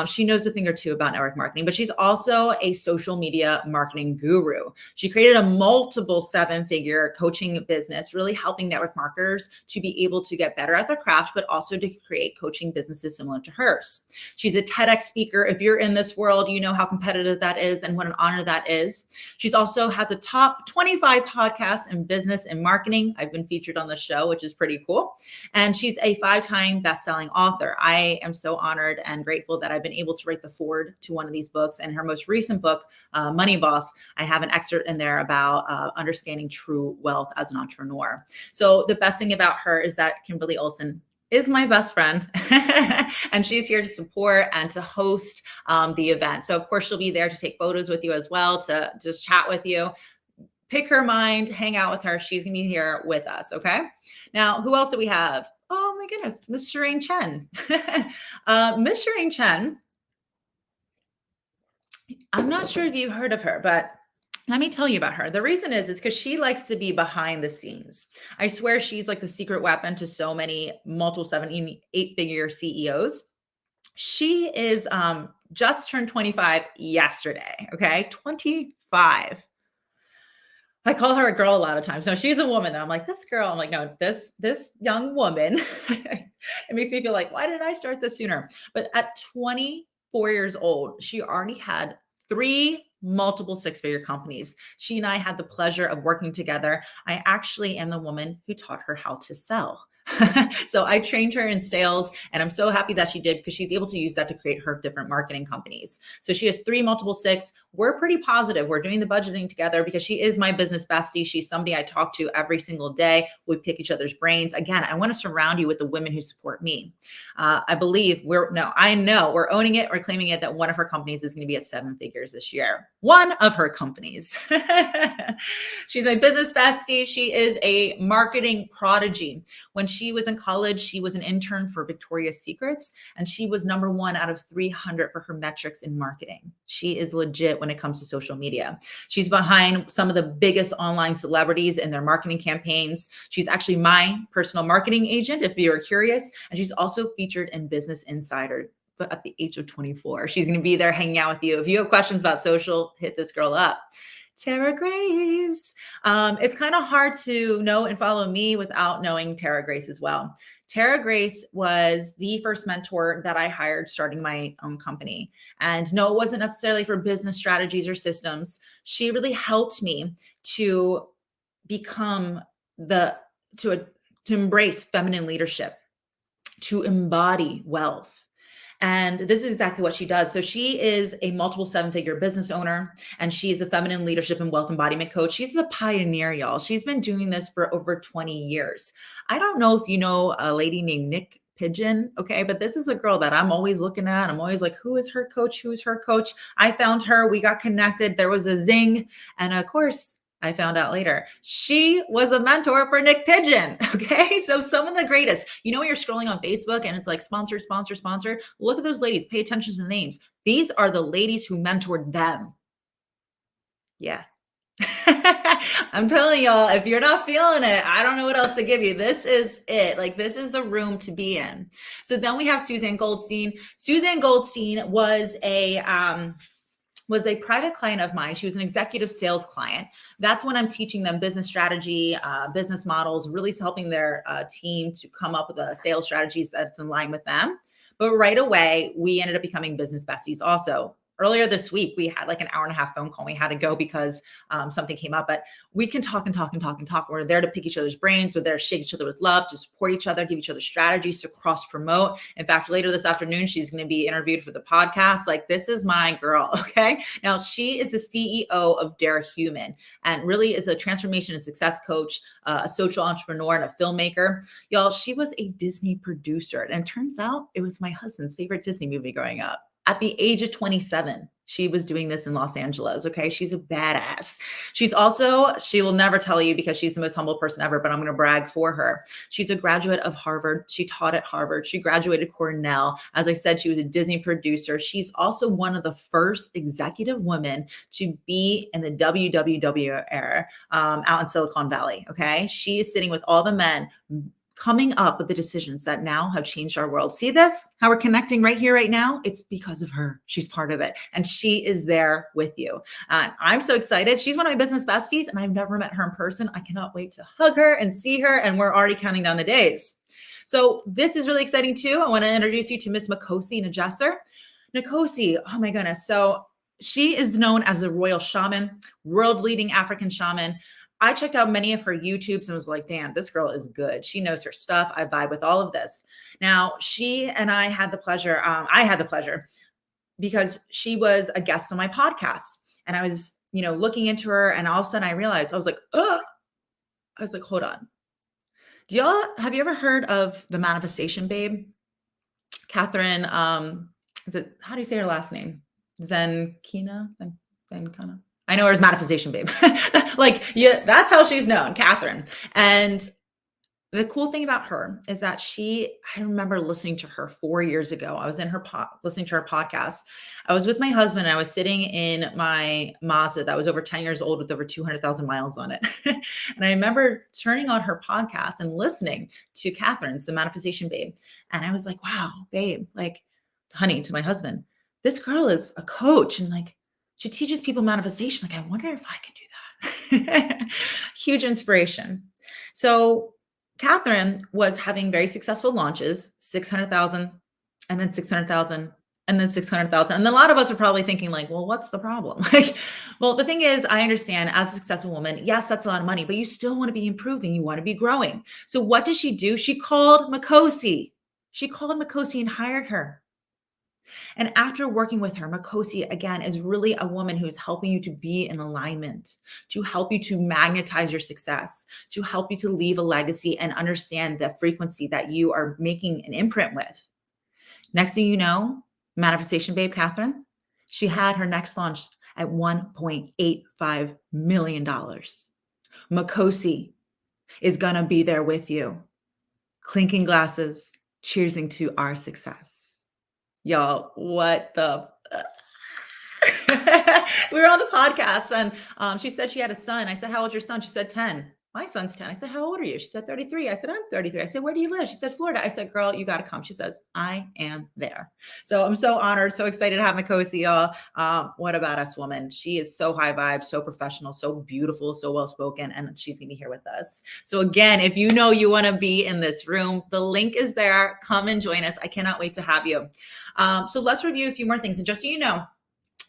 She knows a thing or two about network marketing, but she's also a social media marketing guru. She created a multiple seven-figure coaching business, really helping network marketers to be able to get better at their craft, but also to create coaching businesses similar to hers. She's a TEDx speaker. If you're in this world, you know how competitive that is and what an honor that is. She's also has a top 25 podcasts in business and marketing. I've been featured on the show, which is pretty cool. And she's a 5-time best-selling author. I am so honored and grateful that I've been able to write the foreword to one of these books. And her most recent book, Money Boss, I have an excerpt in there about understanding true wealth as an entrepreneur. So the best thing about her is that Kimberly Olson is my best friend and she's here to support and to host the event. So of course she'll be there to take photos with you as well, to just chat with you. Pick her mind, hang out with her. She's going to be here with us. Okay. Now, who else do we have? Oh my goodness, Miss Shireen Chen. Miss Shireen Chen, I'm not sure if you've heard of her, but let me tell you about her. The reason is because she likes to be behind the scenes. I swear she's like the secret weapon to so many multiple 7, 8-figure CEOs. She is just turned 25 yesterday. Okay, 25. I call her a girl a lot of times. No, she's a woman though. I'm like, this girl. I'm like, no, this young woman. It makes me feel like, why didn't I start this sooner? But at 24 years old, she already had 3 multiple 6-figure companies. She and I had the pleasure of working together. I actually am the woman who taught her how to sell. So I trained her in sales, and I'm so happy that she did, because she's able to use that to create her different marketing companies. So she has 3 multiple 6. We're pretty positive. We're doing the budgeting together because she is my business bestie. She's somebody I talk to every single day. We pick each other's brains. Again, I want to surround you with the women who support me. I know we're owning it. We're claiming it that one of her companies is going to be at 7 figures this year. One of her companies. She's my business bestie. She is a marketing prodigy. When she was in college, she was an intern for Victoria's Secrets, and she was number 1 out of 300 for her metrics in marketing. She is legit when it comes to social media. She's behind some of the biggest online celebrities in their marketing campaigns. She's actually my personal marketing agent, if you're curious. And she's also featured in Business Insider, but at the age of 24. She's going to be there hanging out with you. If you have questions about social, hit this girl up. Tara Grace. It's kind of hard to know and follow me without knowing Tara Grace as well. Tara Grace was the first mentor that I hired starting my own company. And no, it wasn't necessarily for business strategies or systems. She really helped me to become to embrace feminine leadership, to embody wealth. And this is exactly what she does. So she is a multiple 7-figure business owner, and she is a feminine leadership and wealth embodiment coach. She's a pioneer, y'all. She's been doing this for over 20 years. I don't know if you know a lady named Nick Pigeon, okay, but this is a girl that I'm always looking at. I'm always like, who is her coach? Who's her coach? I found her. We got connected. There was a zing. And of course, I found out later, she was a mentor for Nick Pigeon. Okay. So some of the greatest, when you're scrolling on Facebook and it's like sponsor, sponsor, sponsor, look at those ladies, pay attention to the names. These are the ladies who mentored them. Yeah. I'm telling y'all, if you're not feeling it, I don't know what else to give you. This is it. Like, this is the room to be in. So then we have Suzanne Goldstein. Suzanne Goldstein was a private client of mine. She was an executive sales client. That's when I'm teaching them business strategy, business models, really helping their team to come up with sales strategies that's in line with them. But right away, we ended up becoming business besties also. Earlier this week, we had like an hour and a half phone call. We had to go because something came up, but we can talk and talk and talk and talk. We're there to pick each other's brains. We're there to shake each other with love, to support each other, give each other strategies to cross promote. In fact, later this afternoon, she's going to be interviewed for the podcast. Like, this is my girl. Okay. Now she is the CEO of Dare Human, and really is a transformation and success coach, a social entrepreneur, and a filmmaker. Y'all, she was a Disney producer, and it turns out it was my husband's favorite Disney movie growing up. At the age of 27, she was doing this in Los Angeles. Okay. She's a badass. She will never tell you because she's the most humble person ever, but I'm going to brag for her. She's a graduate of Harvard. She taught at Harvard. She graduated Cornell. As I said, she was a Disney producer. She's also one of the first executive women to be in the WWW era out in Silicon Valley. Okay. She is sitting with all the men coming up with the decisions that now have changed our world. See this? How we're connecting right here, right now? It's because of her. She's part of it. And she is there with you. I'm so excited. She's one of my business besties, and I've never met her in person. I cannot wait to hug her and see her. And we're already counting down the days. So this is really exciting too. I want to introduce you to Miss Nkosi Njesser. Nkosi, oh my goodness. So she is known as a royal shaman, world-leading African shaman. I checked out many of her YouTubes and was like, damn, this girl is good. She knows her stuff. I vibe with all of this. Now, she and I had the pleasure because she was a guest on my podcast. And I was, looking into her, and all of a sudden I realized, I was like, hold on. Have you ever heard of the manifestation babe? Catherine, how do you say her last name? Zenkina? I know her as manifestation babe. That's how she's known, Catherine. And the cool thing about her is that I remember listening to her 4 years ago. I was in her listening to her podcast. I was with my husband. I was sitting in my Mazda that was over 10 years old with over 200,000 miles on it. And I remember turning on her podcast and listening to Catherine's, the manifestation babe. And I was like, wow, babe, honey, to my husband, this girl is a coach, and she teaches people manifestation. I wonder if I could do that. Huge inspiration. So Catherine was having very successful launches, 600,000 and then 600,000 and then 600,000. And a lot of us are probably thinking like, well, what's the problem? Like, well, the thing is, I understand as a successful woman, yes, that's a lot of money, but you still want to be improving. You want to be growing. So what did she do? She called Makosi. She called Makosi and hired her. And after working with her, Makosi, again, is really a woman who's helping you to be in alignment, to help you to magnetize your success, to help you to leave a legacy and understand the frequency that you are making an imprint with. Next thing you know, Manifestation Babe Catherine, she had her next launch at $1.85 million. Makosi is going to be there with you, clinking glasses, cheersing to our success. Y'all, what the? We were on the podcast and she said she had a son. I said, how old's your son? She said 10. My son's 10. I said, how old are you? She said 33. I said, I'm 33. I said, where do you live? She said, Florida. I said, girl, you got to come. She says, I am there. So I'm so honored, so excited to have Makosi, y'all. What a badass woman. She is so high vibe, so professional, so beautiful, so well-spoken, and she's going to be here with us. So again, if you know you want to be in this room, the link is there. Come and join us. I cannot wait to have you. So let's review a few more things. And just so you know,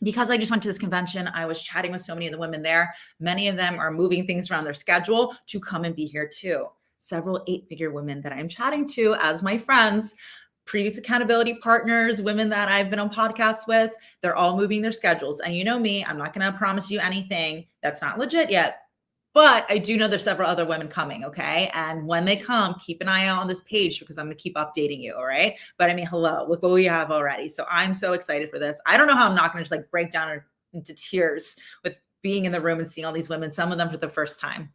because I just went to this convention, I was chatting with so many of the women there. Many of them are moving things around their schedule to come and be here too. Several 8-figure women that I'm chatting to as my friends, previous accountability partners, women that I've been on podcasts with, they're all moving their schedules. And you know me, I'm not going to promise you anything that's not legit yet. But I do know there's several other women coming, okay? And when they come, keep an eye out on this page because I'm going to keep updating you, all right? But I mean, hello, look what we have already. So I'm so excited for this. I don't know how I'm not going to just like break down into tears with being in the room and seeing all these women, some of them for the first time.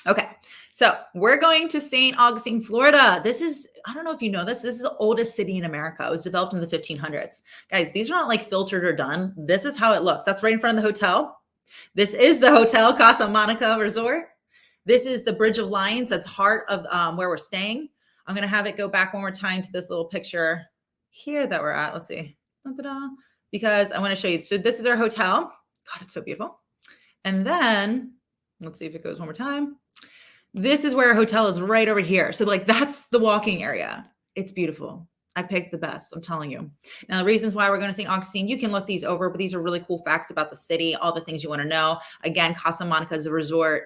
Okay, so we're going to St. Augustine, Florida. This is, I don't know if you know this is the oldest city in America. It was developed in the 1500s. Guys, these are not like filtered or done. This is how it looks. That's right in front of the hotel. This is the Hotel Casa Monica Resort. This is the Bridge of Lions. That's heart of where we're staying. I'm going to have it go back one more time to this little picture here that we're at. Let's see. Da-da-da. Because I want to show you. So this is our hotel. God, it's so beautiful. And then let's see if it goes one more time. This is where our hotel is right over here. So like that's the walking area. It's beautiful. I picked the best, I'm telling you. Now, the reasons why we're going to St. Augustine, you can look these over, but these are really cool facts about the city, all the things you want to know. Again, Casa Monica is a resort,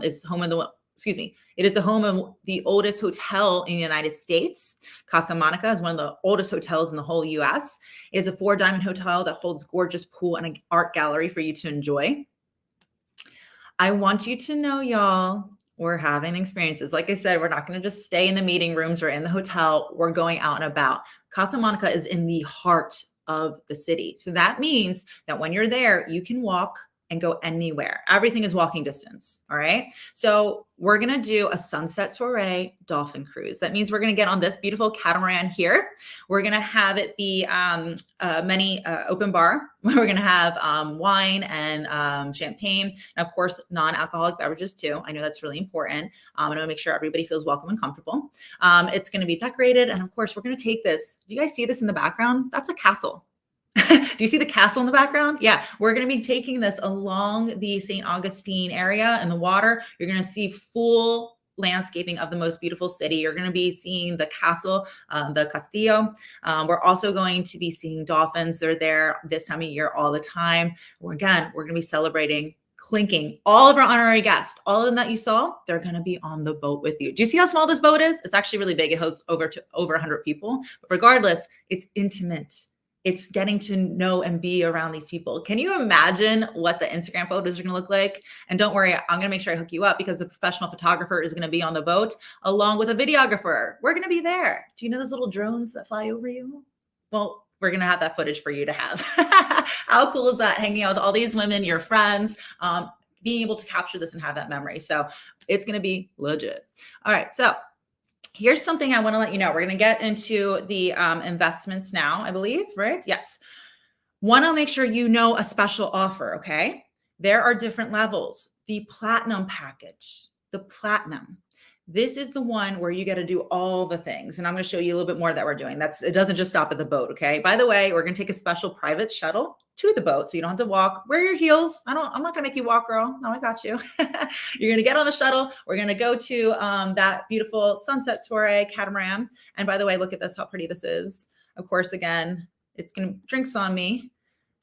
is home of the, it is the home of the oldest hotel in the United States. Casa Monica is one of the oldest hotels in the whole US. It is a 4-diamond hotel that holds gorgeous pool and an art gallery for you to enjoy. I want you to know, y'all, we're having experiences. Like I said, we're not going to just stay in the meeting rooms or in the hotel. We're going out and about. Casa Monica is in the heart of the city. So that means that when you're there, you can walk and go anywhere. Everything is walking distance. All right. So we're going to do a sunset soiree dolphin cruise. That means we're going to get on this beautiful catamaran here. We're going to have it be open bar. We're going to have wine and champagne, and of course, non-alcoholic beverages too. I know that's really important. I'm going to make sure everybody feels welcome and comfortable. It's going to be decorated. And of course, we're going to take this. Do you guys see this in the background? That's a castle. Do you see the castle in the background? Yeah, we're going to be taking this along the St. Augustine area and the water. You're going to see full landscaping of the most beautiful city. You're going to be seeing the castle, the Castillo. We're also going to be seeing dolphins. They're there this time of year all the time. We're going to be celebrating, clinking all of our honorary guests. All of them that you saw, they're going to be on the boat with you. Do you see how small this boat is? It's actually really big. It holds over 100 people. But regardless, it's intimate. It's getting to know and be around these people. Can you imagine what the Instagram photos are going to look like? And don't worry, I'm going to make sure I hook you up because the professional photographer is going to be on the boat along with a videographer. We're going to be there. Do you know those little drones that fly over you? Well, we're going to have that footage for you to have. How cool is that? Hanging out with all these women, your friends, being able to capture this and have that memory. So it's going to be legit. All right. So here's something I want to let you know. We're going to get into the investments now, I believe, right? Yes. Want to make sure you know a special offer, okay? There are different levels. The platinum package, the platinum. This is the one where you got to do all the things. And I'm going to show you a little bit more that we're doing. It doesn't just stop at the boat, okay? By the way, we're going to take a special private shuttle to the boat. So you don't have to walk. Wear your heels. I'm not going to make you walk, girl. No, I got you. You're going to get on the shuttle. We're going to go to that beautiful sunset soiree catamaran. And by the way, look at this, how pretty this is. Of course, again, It's going to drinks on me.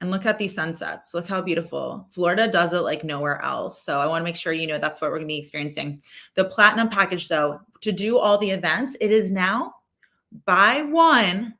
And look at these sunsets. Look how beautiful. Florida does it like nowhere else. So I want to make sure you know that's what we're going to be experiencing. The platinum package, though, to do all the events, it is now buy one,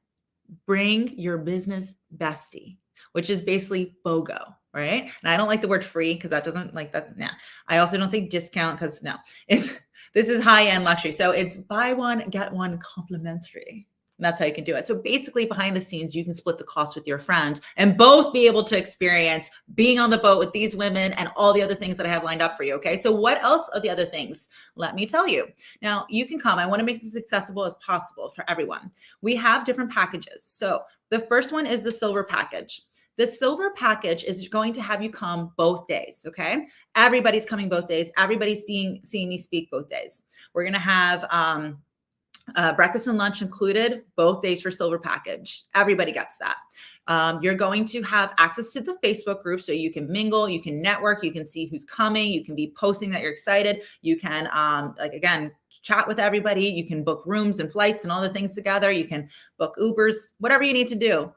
bring your business bestie, which is basically BOGO, right? And I don't like the word free because that doesn't like that. Nah. I also don't say discount because no, this is high-end luxury. So it's buy one, get one complimentary. And that's how you can do it. So basically behind the scenes, you can split the cost with your friend and both be able to experience being on the boat with these women and all the other things that I have lined up for you. Okay. So what else are the other things? Let me tell you. Now you can come. I want to make this accessible as possible for everyone. We have different packages. So the first one is the silver package. The silver package is going to have you come both days. Okay. Everybody's coming both days. Everybody's seeing me speak both days. We're going to have, breakfast and lunch included both days for silver package. Everybody gets that. You're going to have access to the Facebook group so you can mingle, you can network, you can see who's coming, you can be posting that you're excited. You can, again, chat with everybody. You can book rooms and flights and all the things together. You can book Ubers, whatever you need to do.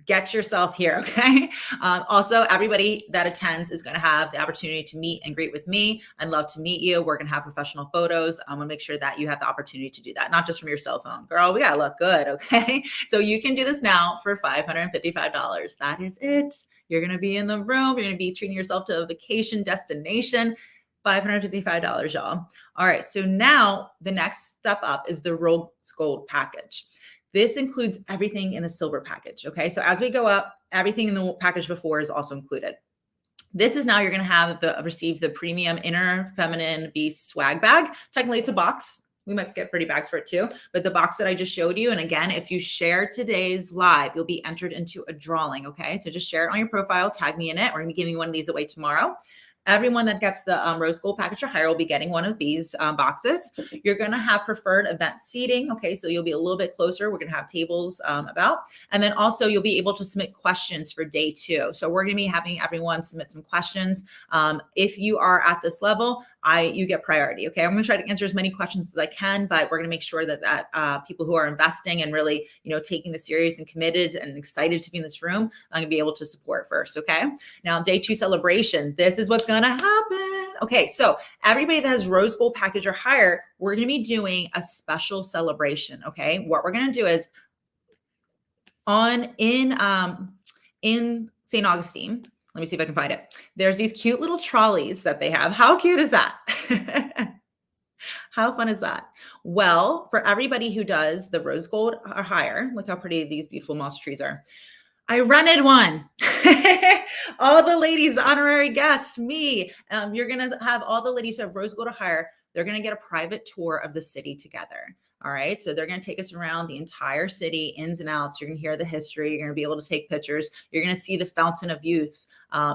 Get yourself here, okay? Also, everybody that attends is going to have the opportunity to meet and greet with me. I'd love to meet you. We're going to have professional photos. I'm going to make sure that you have the opportunity to do that, not just from your cell phone. Girl, we got to look good, okay? So you can do this now for $555. That is it. You're going to be in the room. You're going to be treating yourself to a vacation destination. $555, y'all. All right, so now the next step up is the Rose Gold package. This includes everything in the silver package. Okay. So as we go up, everything in the package before is also included. This is now you're going to have receive the premium inner feminine beast swag bag. Technically it's a box. We might get pretty bags for it too, but the box that I just showed you. And again, if you share today's live, you'll be entered into a drawing. Okay. So just share it on your profile, tag me in it. We're going to be giving one of these away tomorrow. Everyone that gets the Rose Gold package or higher will be getting one of these boxes. You're going to have preferred event seating. Okay, so you'll be a little bit closer. We're going to have tables about. And then also you'll be able to submit questions for day 2. So we're going to be having everyone submit some questions. If you are at this level, you get priority. Okay, I'm going to try to answer as many questions as I can, but we're going to make sure that people who are investing and really, taking this serious and committed and excited to be in this room, I'm going to be able to support first. Okay, now day 2 celebration. This is what's going to happen. Okay, so everybody that has Rose Gold package or higher, we're going to be doing a special celebration. Okay, what we're going to do is in St. Augustine. Let me see if I can find it. There's these cute little trolleys that they have. How cute is that? How fun is that? Well, for everybody who does the Rose Gold or higher, look how pretty these beautiful moss trees are. I rented one. All the ladies, the honorary guests, me. You're going to have all the ladies who have Rose Gold or higher. They're going to get a private tour of the city together. All right. So they're going to take us around the entire city, ins and outs. You're going to hear the history. You're going to be able to take pictures. You're going to see the Fountain of Youth.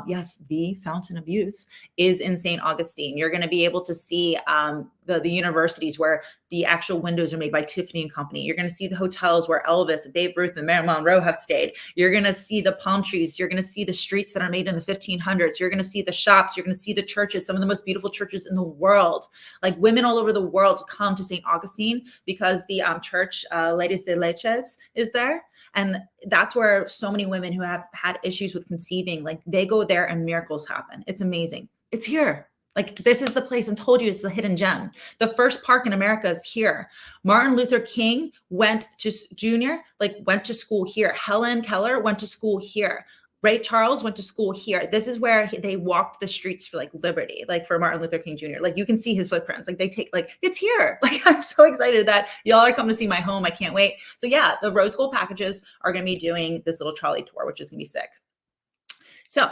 Yes, the Fountain of Youth is in St. Augustine. You're going to be able to see the universities where the actual windows are made by Tiffany and Company. You're going to see the hotels where Elvis, Babe Ruth, and Marilyn Monroe have stayed. You're going to see the palm trees. You're going to see the streets that are made in the 1500s. You're going to see the shops. You're going to see the churches, some of the most beautiful churches in the world. Like women all over the world come to St. Augustine because the church, Ladies de Leches, is there. And that's where so many women who have had issues with conceiving, like they go there and miracles happen. It's amazing. It's here. Like this is the place. I told you it's the hidden gem. The first park in America is here. Martin Luther King went to school here. Helen Keller went to school here. Ray Charles went to school here. This is where they walked the streets for like liberty, like for Martin Luther King Jr. Like you can see his footprints. Like it's here. Like I'm so excited that y'all are coming to see my home. I can't wait. So yeah, the Rose Gold packages are going to be doing this little trolley tour, which is going to be sick. So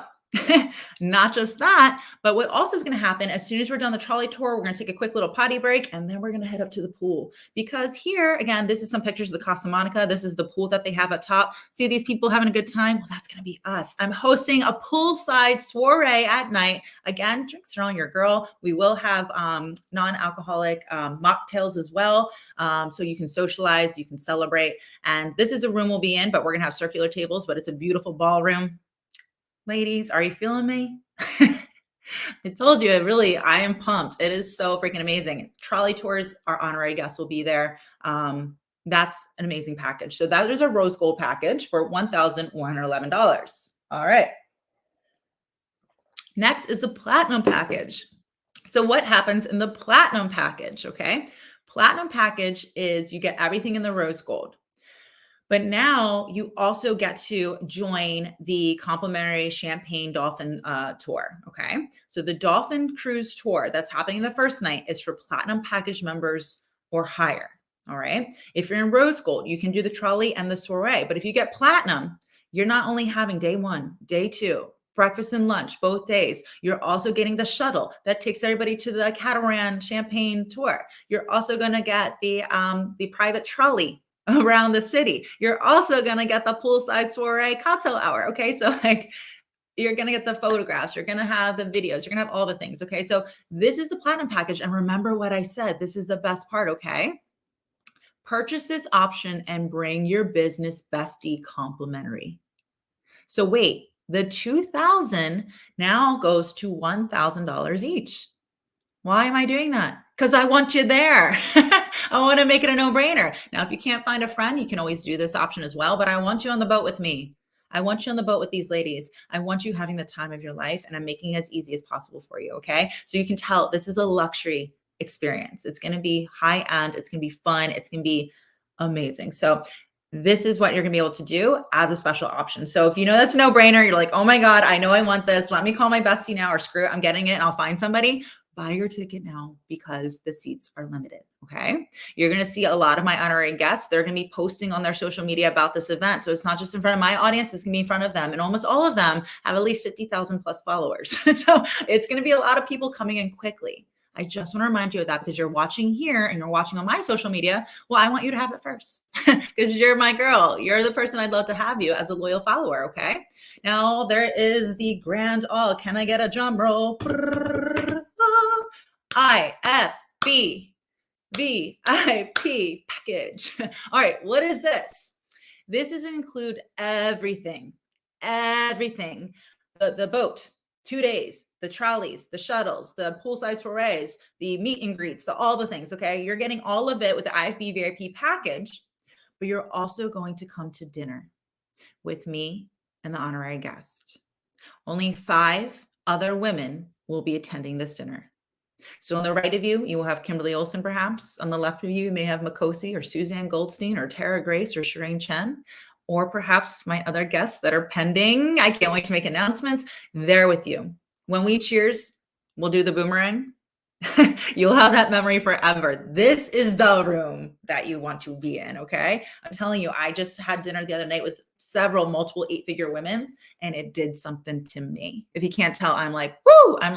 not just that, but what also is going to happen as soon as we're done the trolley tour, we're going to take a quick little potty break and then we're going to head up to the pool because here again, this is some pictures of the Casa Monica. This is the pool that they have at top. See these people having a good time? Well, that's going to be us. I'm hosting a poolside soiree at night. Again, drinks are on your girl. We will have non-alcoholic mocktails as well. So you can socialize, you can celebrate. And this is a room we'll be in, but we're going to have circular tables, but it's a beautiful ballroom. Ladies, are you feeling me? I told you, I am pumped. It is so freaking amazing. Trolley tours, our honorary guests will be there. That's an amazing package. So that is a rose gold package for $1,111. All right. Next is the platinum package. So what happens in the platinum package? Okay. Platinum package is you get everything in the rose gold. But now you also get to join the complimentary Champagne Dolphin tour. Okay. So the Dolphin Cruise tour that's happening the first night is for platinum package members or higher. All right. If you're in rose gold, you can do the trolley and the soiree. But if you get platinum, you're not only having day one, day two, breakfast and lunch both days. You're also getting the shuttle that takes everybody to the Catamaran Champagne tour. You're also going to get the private trolley around the city. You're also going to get the poolside soiree cocktail hour. Okay. So like you're going to get the photographs, you're going to have the videos, you're going to have all the things. Okay. So this is the platinum package. And remember what I said, this is the best part. Okay. Purchase this option and bring your business bestie complimentary. So wait, the $2,000 now goes to $1,000 each. Why am I doing that? Because I want you there. I want to make it a no-brainer. Now, if you can't find a friend, you can always do this option as well, but I want you on the boat with me. I want you on the boat with these ladies. I want you having the time of your life, and I'm making it as easy as possible for you, okay? So you can tell this is a luxury experience. It's going to be high-end. It's going to be fun. It's going to be amazing. So this is what you're going to be able to do as a special option. So if you know that's a no-brainer, you're like, oh my God, I know I want this. Let me call my bestie now, or screw it, I'm getting it and I'll find somebody. Buy your ticket now because the seats are limited. Okay. You're going to see a lot of my honorary guests. They're going to be posting on their social media about this event. So it's not just in front of my audience, it's going to be in front of them. And almost all of them have at least 50,000 plus followers. So it's going to be a lot of people coming in quickly. I just want to remind you of that because you're watching here and you're watching on my social media. Well, I want you to have it first because you're my girl. You're the person I'd love to have you as a loyal follower. Okay. Now there is the grand all. Can I get a drum roll? IFB VIP package. All right, what is this? This is include everything, the boat, 2 days, the trolleys, the shuttles, the poolside soirees, the meet and greets, all the things. Okay, you're getting all of it with the IFB VIP package, but you're also going to come to dinner with me and the honorary guest. Only 5 other women will be attending this dinner. So on the right of you, you will have Kimberly Olson, perhaps. On the left of you, you may have Makosi or Suzanne Goldstein or Tara Grace or Shireen Chen, or perhaps my other guests that are pending. I can't wait to make announcements. They're with you. When we cheers, we'll do the boomerang. You'll have that memory forever. This is the room that you want to be in. Okay. I'm telling you, I just had dinner the other night with multiple 8-figure women, and it did something to me. If you can't tell, I'm like, woo, I'm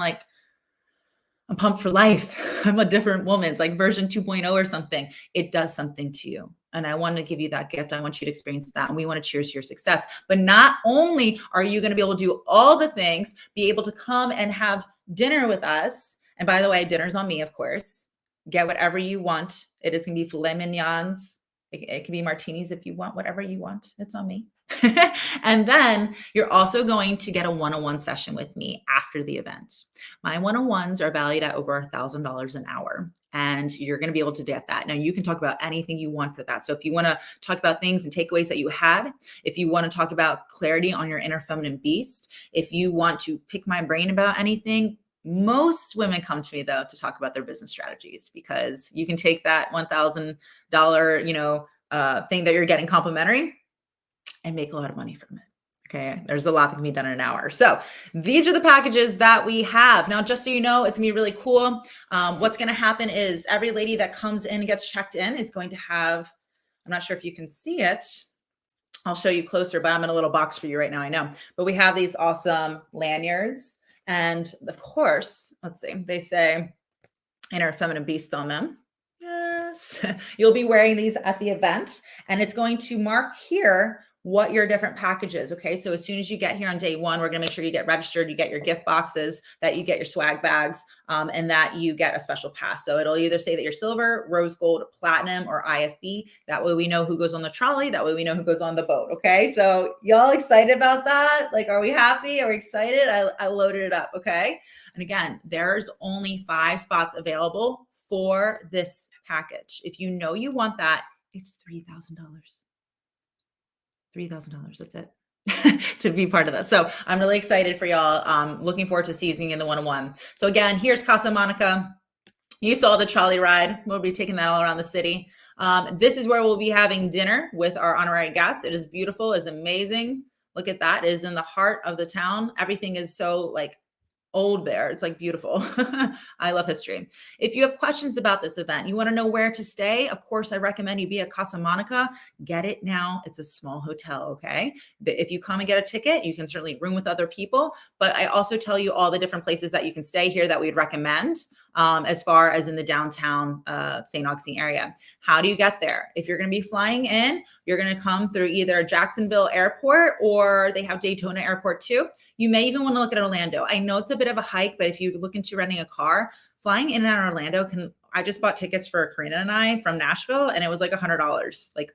pumped for life. I'm a different woman. It's like version 2.0 or something. It does something to you. And I want to give you that gift. I want you to experience that. And we want to cheers to your success. But not only are you going to be able to do all the things, be able to come and have dinner with us. And by the way, dinner's on me, of course. Get whatever you want. It is going to be filet mignons. It can be martinis if you want, whatever you want. It's on me. And then you're also going to get a one-on-one session with me after the event. My one-on-ones are valued at over $1,000 an hour, and you're going to be able to get that. Now you can talk about anything you want for that. So if you want to talk about things and takeaways that you had, if you want to talk about clarity on your inner feminine beast, if you want to pick my brain about anything, most women come to me though to talk about their business strategies, because you can take that $1,000, thing that you're getting complimentary and make a lot of money from it. Okay. There's a lot that can be done in an hour. So these are the packages that we have. Now, just so you know, it's gonna be really cool. What's going to happen is every lady that comes in and gets checked in is going to have, I'm not sure if you can see it. I'll show you closer, but I'm in a little box for you right now. I know, but we have these awesome lanyards. And of course, let's see, they say inner feminine beast on them. Yes. You'll be wearing these at the event, and it's going to mark here what your different packages. Okay. So as soon as you get here on day one, we're going to make sure you get registered, you get your gift boxes, that you get your swag bags, and that you get a special pass. So it'll either say that you're silver, rose gold, platinum, or IFB. That way we know who goes on the trolley. That way we know who goes on the boat. Okay. So y'all excited about that? Like, are we happy? Are we excited? I loaded it up. Okay. And again, there's only 5 spots available for this package. If you know you want that, It's $3,000. $3,000. That's it. To be part of this. So I'm really excited for y'all. Looking forward to seeing you in the one-on-one. So again, here's Casa Monica. You saw the trolley ride. We'll be taking that all around the city. This is where we'll be having dinner with our honorary guests. It is beautiful. It's amazing. Look at that. It is in the heart of the town. Everything is so like old there. It's like beautiful. I love history. If you have questions about this event, you want to know where to stay, of course, I recommend you be at Casa Monica. Get it now. It's a small hotel, okay? If you come and get a ticket, you can certainly room with other people, but I also tell you all the different places that you can stay here that we'd recommend as far as in the downtown St. Augustine area. How do you get there? If you're going to be flying in, you're going to come through either Jacksonville Airport or they have Daytona Airport too. You may even want to look at Orlando. I know it's a bit of a hike, but if you look into renting a car, flying in and out of Orlando I just bought tickets for Karina and I from Nashville and it was like $100, like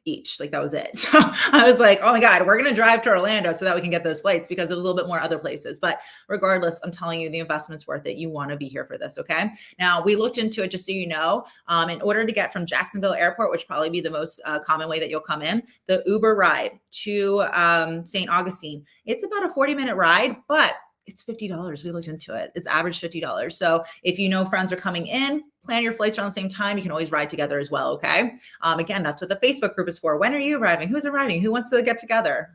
each, like that was it. So I was like, oh my God, we're going to drive to Orlando so that we can get those flights because it was a little bit more other places. But regardless, I'm telling you, the investment's worth it. You want to be here for this. Okay. Now we looked into it just so you know, in order to get from Jacksonville Airport, which probably be the most common way that you'll come in, the Uber ride to St. Augustine, it's about a 40-minute ride, but it's $50. We looked into it. It's average $50. So if you know friends are coming in, plan your flights around the same time. You can always ride together as well. Okay. Again, that's what the Facebook group is for. When are you arriving? Who's arriving? Who wants to get together?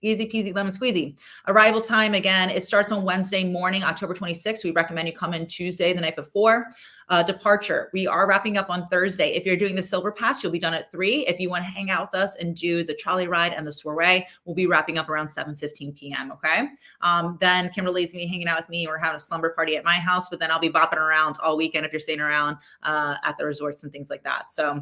Easy peasy lemon squeezy. Arrival time, again, it starts on Wednesday morning, October 26th. We recommend you come in Tuesday, the night before. Departure, we are wrapping up on Thursday. If you're doing the Silver Pass, you'll be done at 3. If you want to hang out with us and do the trolley ride and the soiree, we'll be wrapping up around 7:15 p.m., okay? Then Kimberly's going to be hanging out with me. We're having a slumber party at my house, but then I'll be bopping around all weekend if you're staying around at the resorts and things like that. So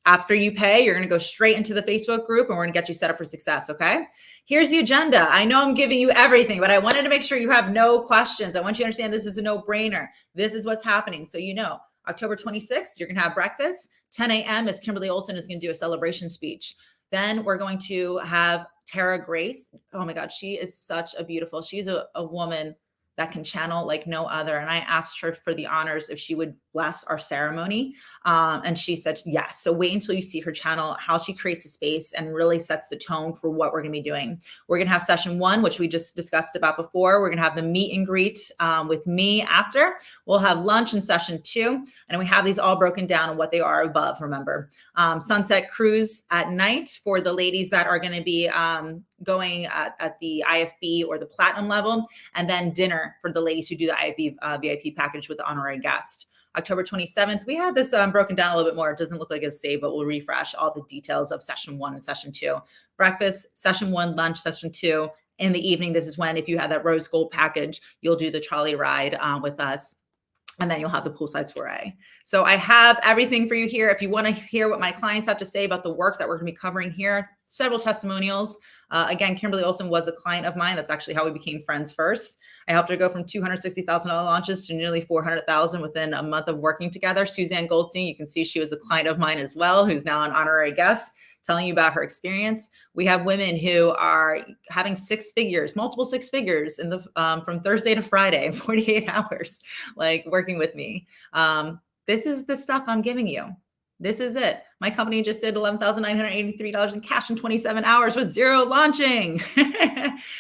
after you pay, you're going to go straight into the Facebook group and we're going to get you set up for success. Okay. Here's the agenda. I know I'm giving you everything, but I wanted to make sure you have no questions. I want you to understand this is a no-brainer. This is what's happening. So, you know, October 26th, you're going to have breakfast. 10 a.m. as Kimberly Olson is going to do a celebration speech. Then we're going to have Tara Grace. Oh my God. She is she's a woman that can channel like no other. And I asked her for the honors if she would bless our ceremony. And she said yes. So wait until you see her channel, how she creates a space and really sets the tone for what we're going to be doing. We're going to have session 1, which we just discussed about before. We're going to have the meet and greet with me after. We'll have lunch in session 2. And we have these all broken down and what they are above, remember. Sunset cruise at night for the ladies that are going to be going at the IFB or the platinum level, and then dinner for the ladies who do the IFB VIP package with the honorary guest. October 27th, we had this broken down a little bit more. It doesn't look like it's saved, but we'll refresh all the details of session 1 and session 2. Breakfast, session 1, lunch, session 2. In the evening, this is when, if you have that rose gold package, you'll do the trolley ride with us. And then you'll have the poolside soiree. So I have everything for you here. If you want to hear what my clients have to say about the work that we're going to be covering here, several testimonials. Again, Kimberly Olson was a client of mine. That's actually how we became friends first. I helped her go from $260,000 launches to nearly $400,000 within a month of working together. Suzanne Goldstein, you can see she was a client of mine as well, who's now an honorary guest, telling you about her experience. We have women who are having 6 figures, multiple 6 figures in the from Thursday to Friday, 48 hours, like working with me. This is the stuff I'm giving you. This is it. My company just did $11,983 in cash in 27 hours with 0 launching.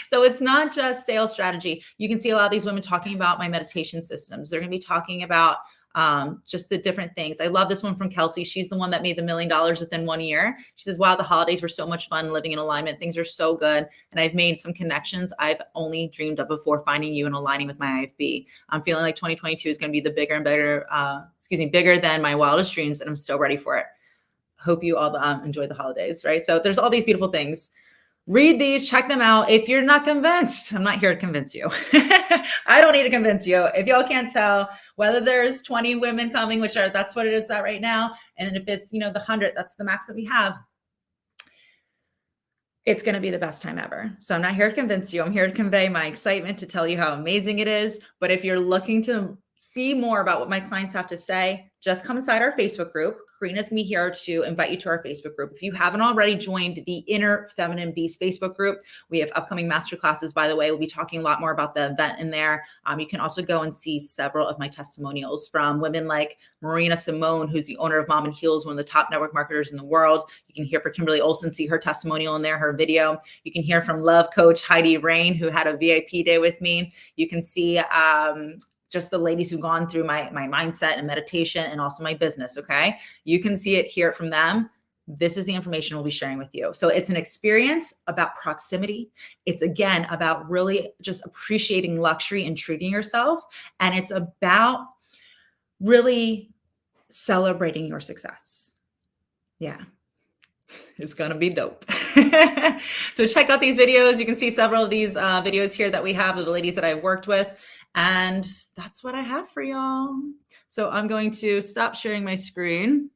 So it's not just sales strategy. You can see a lot of these women talking about my meditation systems. They're going to be talking about just the different things. I love this one from Kelsey. She's the one that made the $1 million within 1 year. She says, wow, the holidays were so much fun living in alignment. Things are so good. And I've made some connections I've only dreamed of before finding you and aligning with my IFB. I'm feeling like 2022 is going to be the bigger and better, bigger than my wildest dreams. And I'm so ready for it. Hope you all enjoy the holidays, right? So there's all these beautiful things. Read these, check them out. If you're not convinced, I'm not here to convince you. I don't need to convince you. If y'all can't tell whether there's 20 women coming, that's what it is at right now. And if it's, the 100, that's the max that we have. It's going to be the best time ever. So I'm not here to convince you. I'm here to convey my excitement, to tell you how amazing it is. But if you're looking to see more about what my clients have to say, just come inside our Facebook group, Karina's gonna be here to invite you to our Facebook group. If you haven't already joined the Inner Feminine Beast Facebook group, we have upcoming masterclasses, by the way. We'll be talking a lot more about the event in there. You can also go and see several of my testimonials from women like Marina Simone, who's the owner of Mom and Heels, one of the top network marketers in the world. You can hear from Kimberly Olson, see her testimonial in there, her video. You can hear from love coach Heidi Rain, who had a VIP day with me. You can see just the ladies who've gone through my mindset and meditation and also my business, okay? You can see it, hear it from them. This is the information we'll be sharing with you. So it's an experience about proximity. It's, again, about really just appreciating luxury and treating yourself. And it's about really celebrating your success. Yeah. It's going to be dope. So check out these videos. You can see several of these videos here that we have of the ladies that I've worked with. And that's what I have for y'all. So I'm going to stop sharing my screen.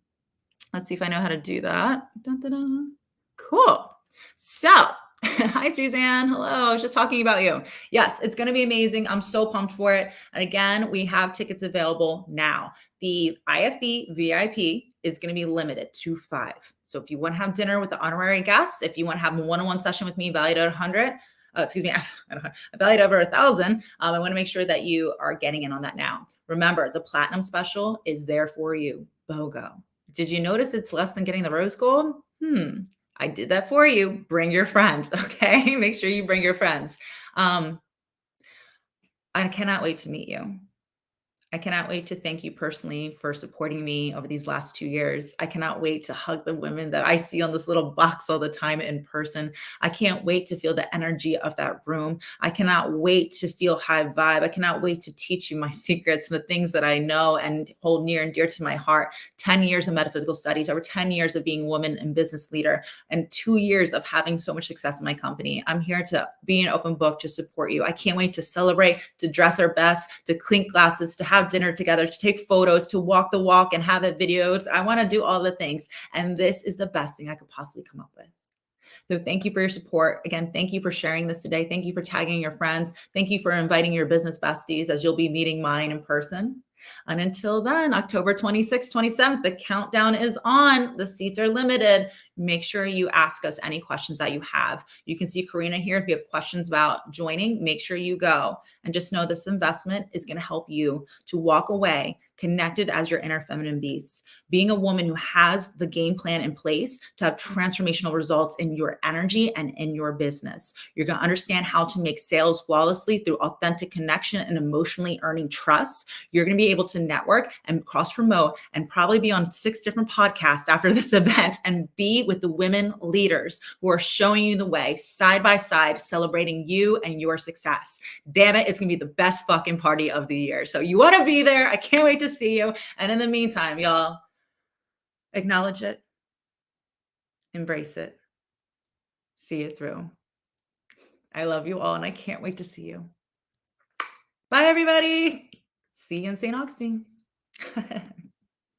Let's see if I know how to do that. Dun, dun, dun. Cool. So hi, Suzanne. Hello. I was just talking about you. Yes, it's going to be amazing. I'm so pumped for it. And again, we have tickets available now. The IFB VIP is going to be limited to 5. So if you want to have dinner with the honorary guests, if you want to have a one-on-one session with me valued at 100, valued over 1,000, I want to make sure that you are getting in on that now. Remember, the platinum special is there for you. BOGO. Did you notice it's less than getting the rose gold? I did that for you. Bring your friends, okay? Make sure you bring your friends. I cannot wait to meet you. I cannot wait to thank you personally for supporting me over these last 2 years. I cannot wait to hug the women that I see on this little box all the time in person. I can't wait to feel the energy of that room. I cannot wait to feel high vibe. I cannot wait to teach you my secrets and the things that I know and hold near and dear to my heart. 10 years of metaphysical studies, over 10 years of being a woman and business leader, and 2 years of having so much success in my company. I'm here to be an open book to support you. I can't wait to celebrate, to dress our best, to clink glasses, to have dinner together, to take photos, to walk the walk and have it videoed. I want to do all the things. And this is the best thing I could possibly come up with. So thank you for your support. Again, thank you for sharing this today. Thank you for tagging your friends. Thank you for inviting your business besties, as you'll be meeting mine in person. And until then, October 26th, 27th, the countdown is on. The seats are limited. Make sure you ask us any questions that you have. You can see Karina here. If you have questions about joining, make sure you go. And just know this investment is going to help you to walk away connected as your inner feminine beast, being a woman who has the game plan in place to have transformational results in your energy and in your business. You're going to understand how to make sales flawlessly through authentic connection and emotionally earning trust. You're going to be able to network and cross promote and probably be on 6 different podcasts after this event and be with the women leaders who are showing you the way side by side, celebrating you and your success. Damn it, it's going to be the best fucking party of the year. So you want to be there. I can't wait to see you. And in the meantime, y'all, acknowledge it, embrace it, see it through. I love you all and I can't wait to see you. Bye, everybody. See you in St. Augustine.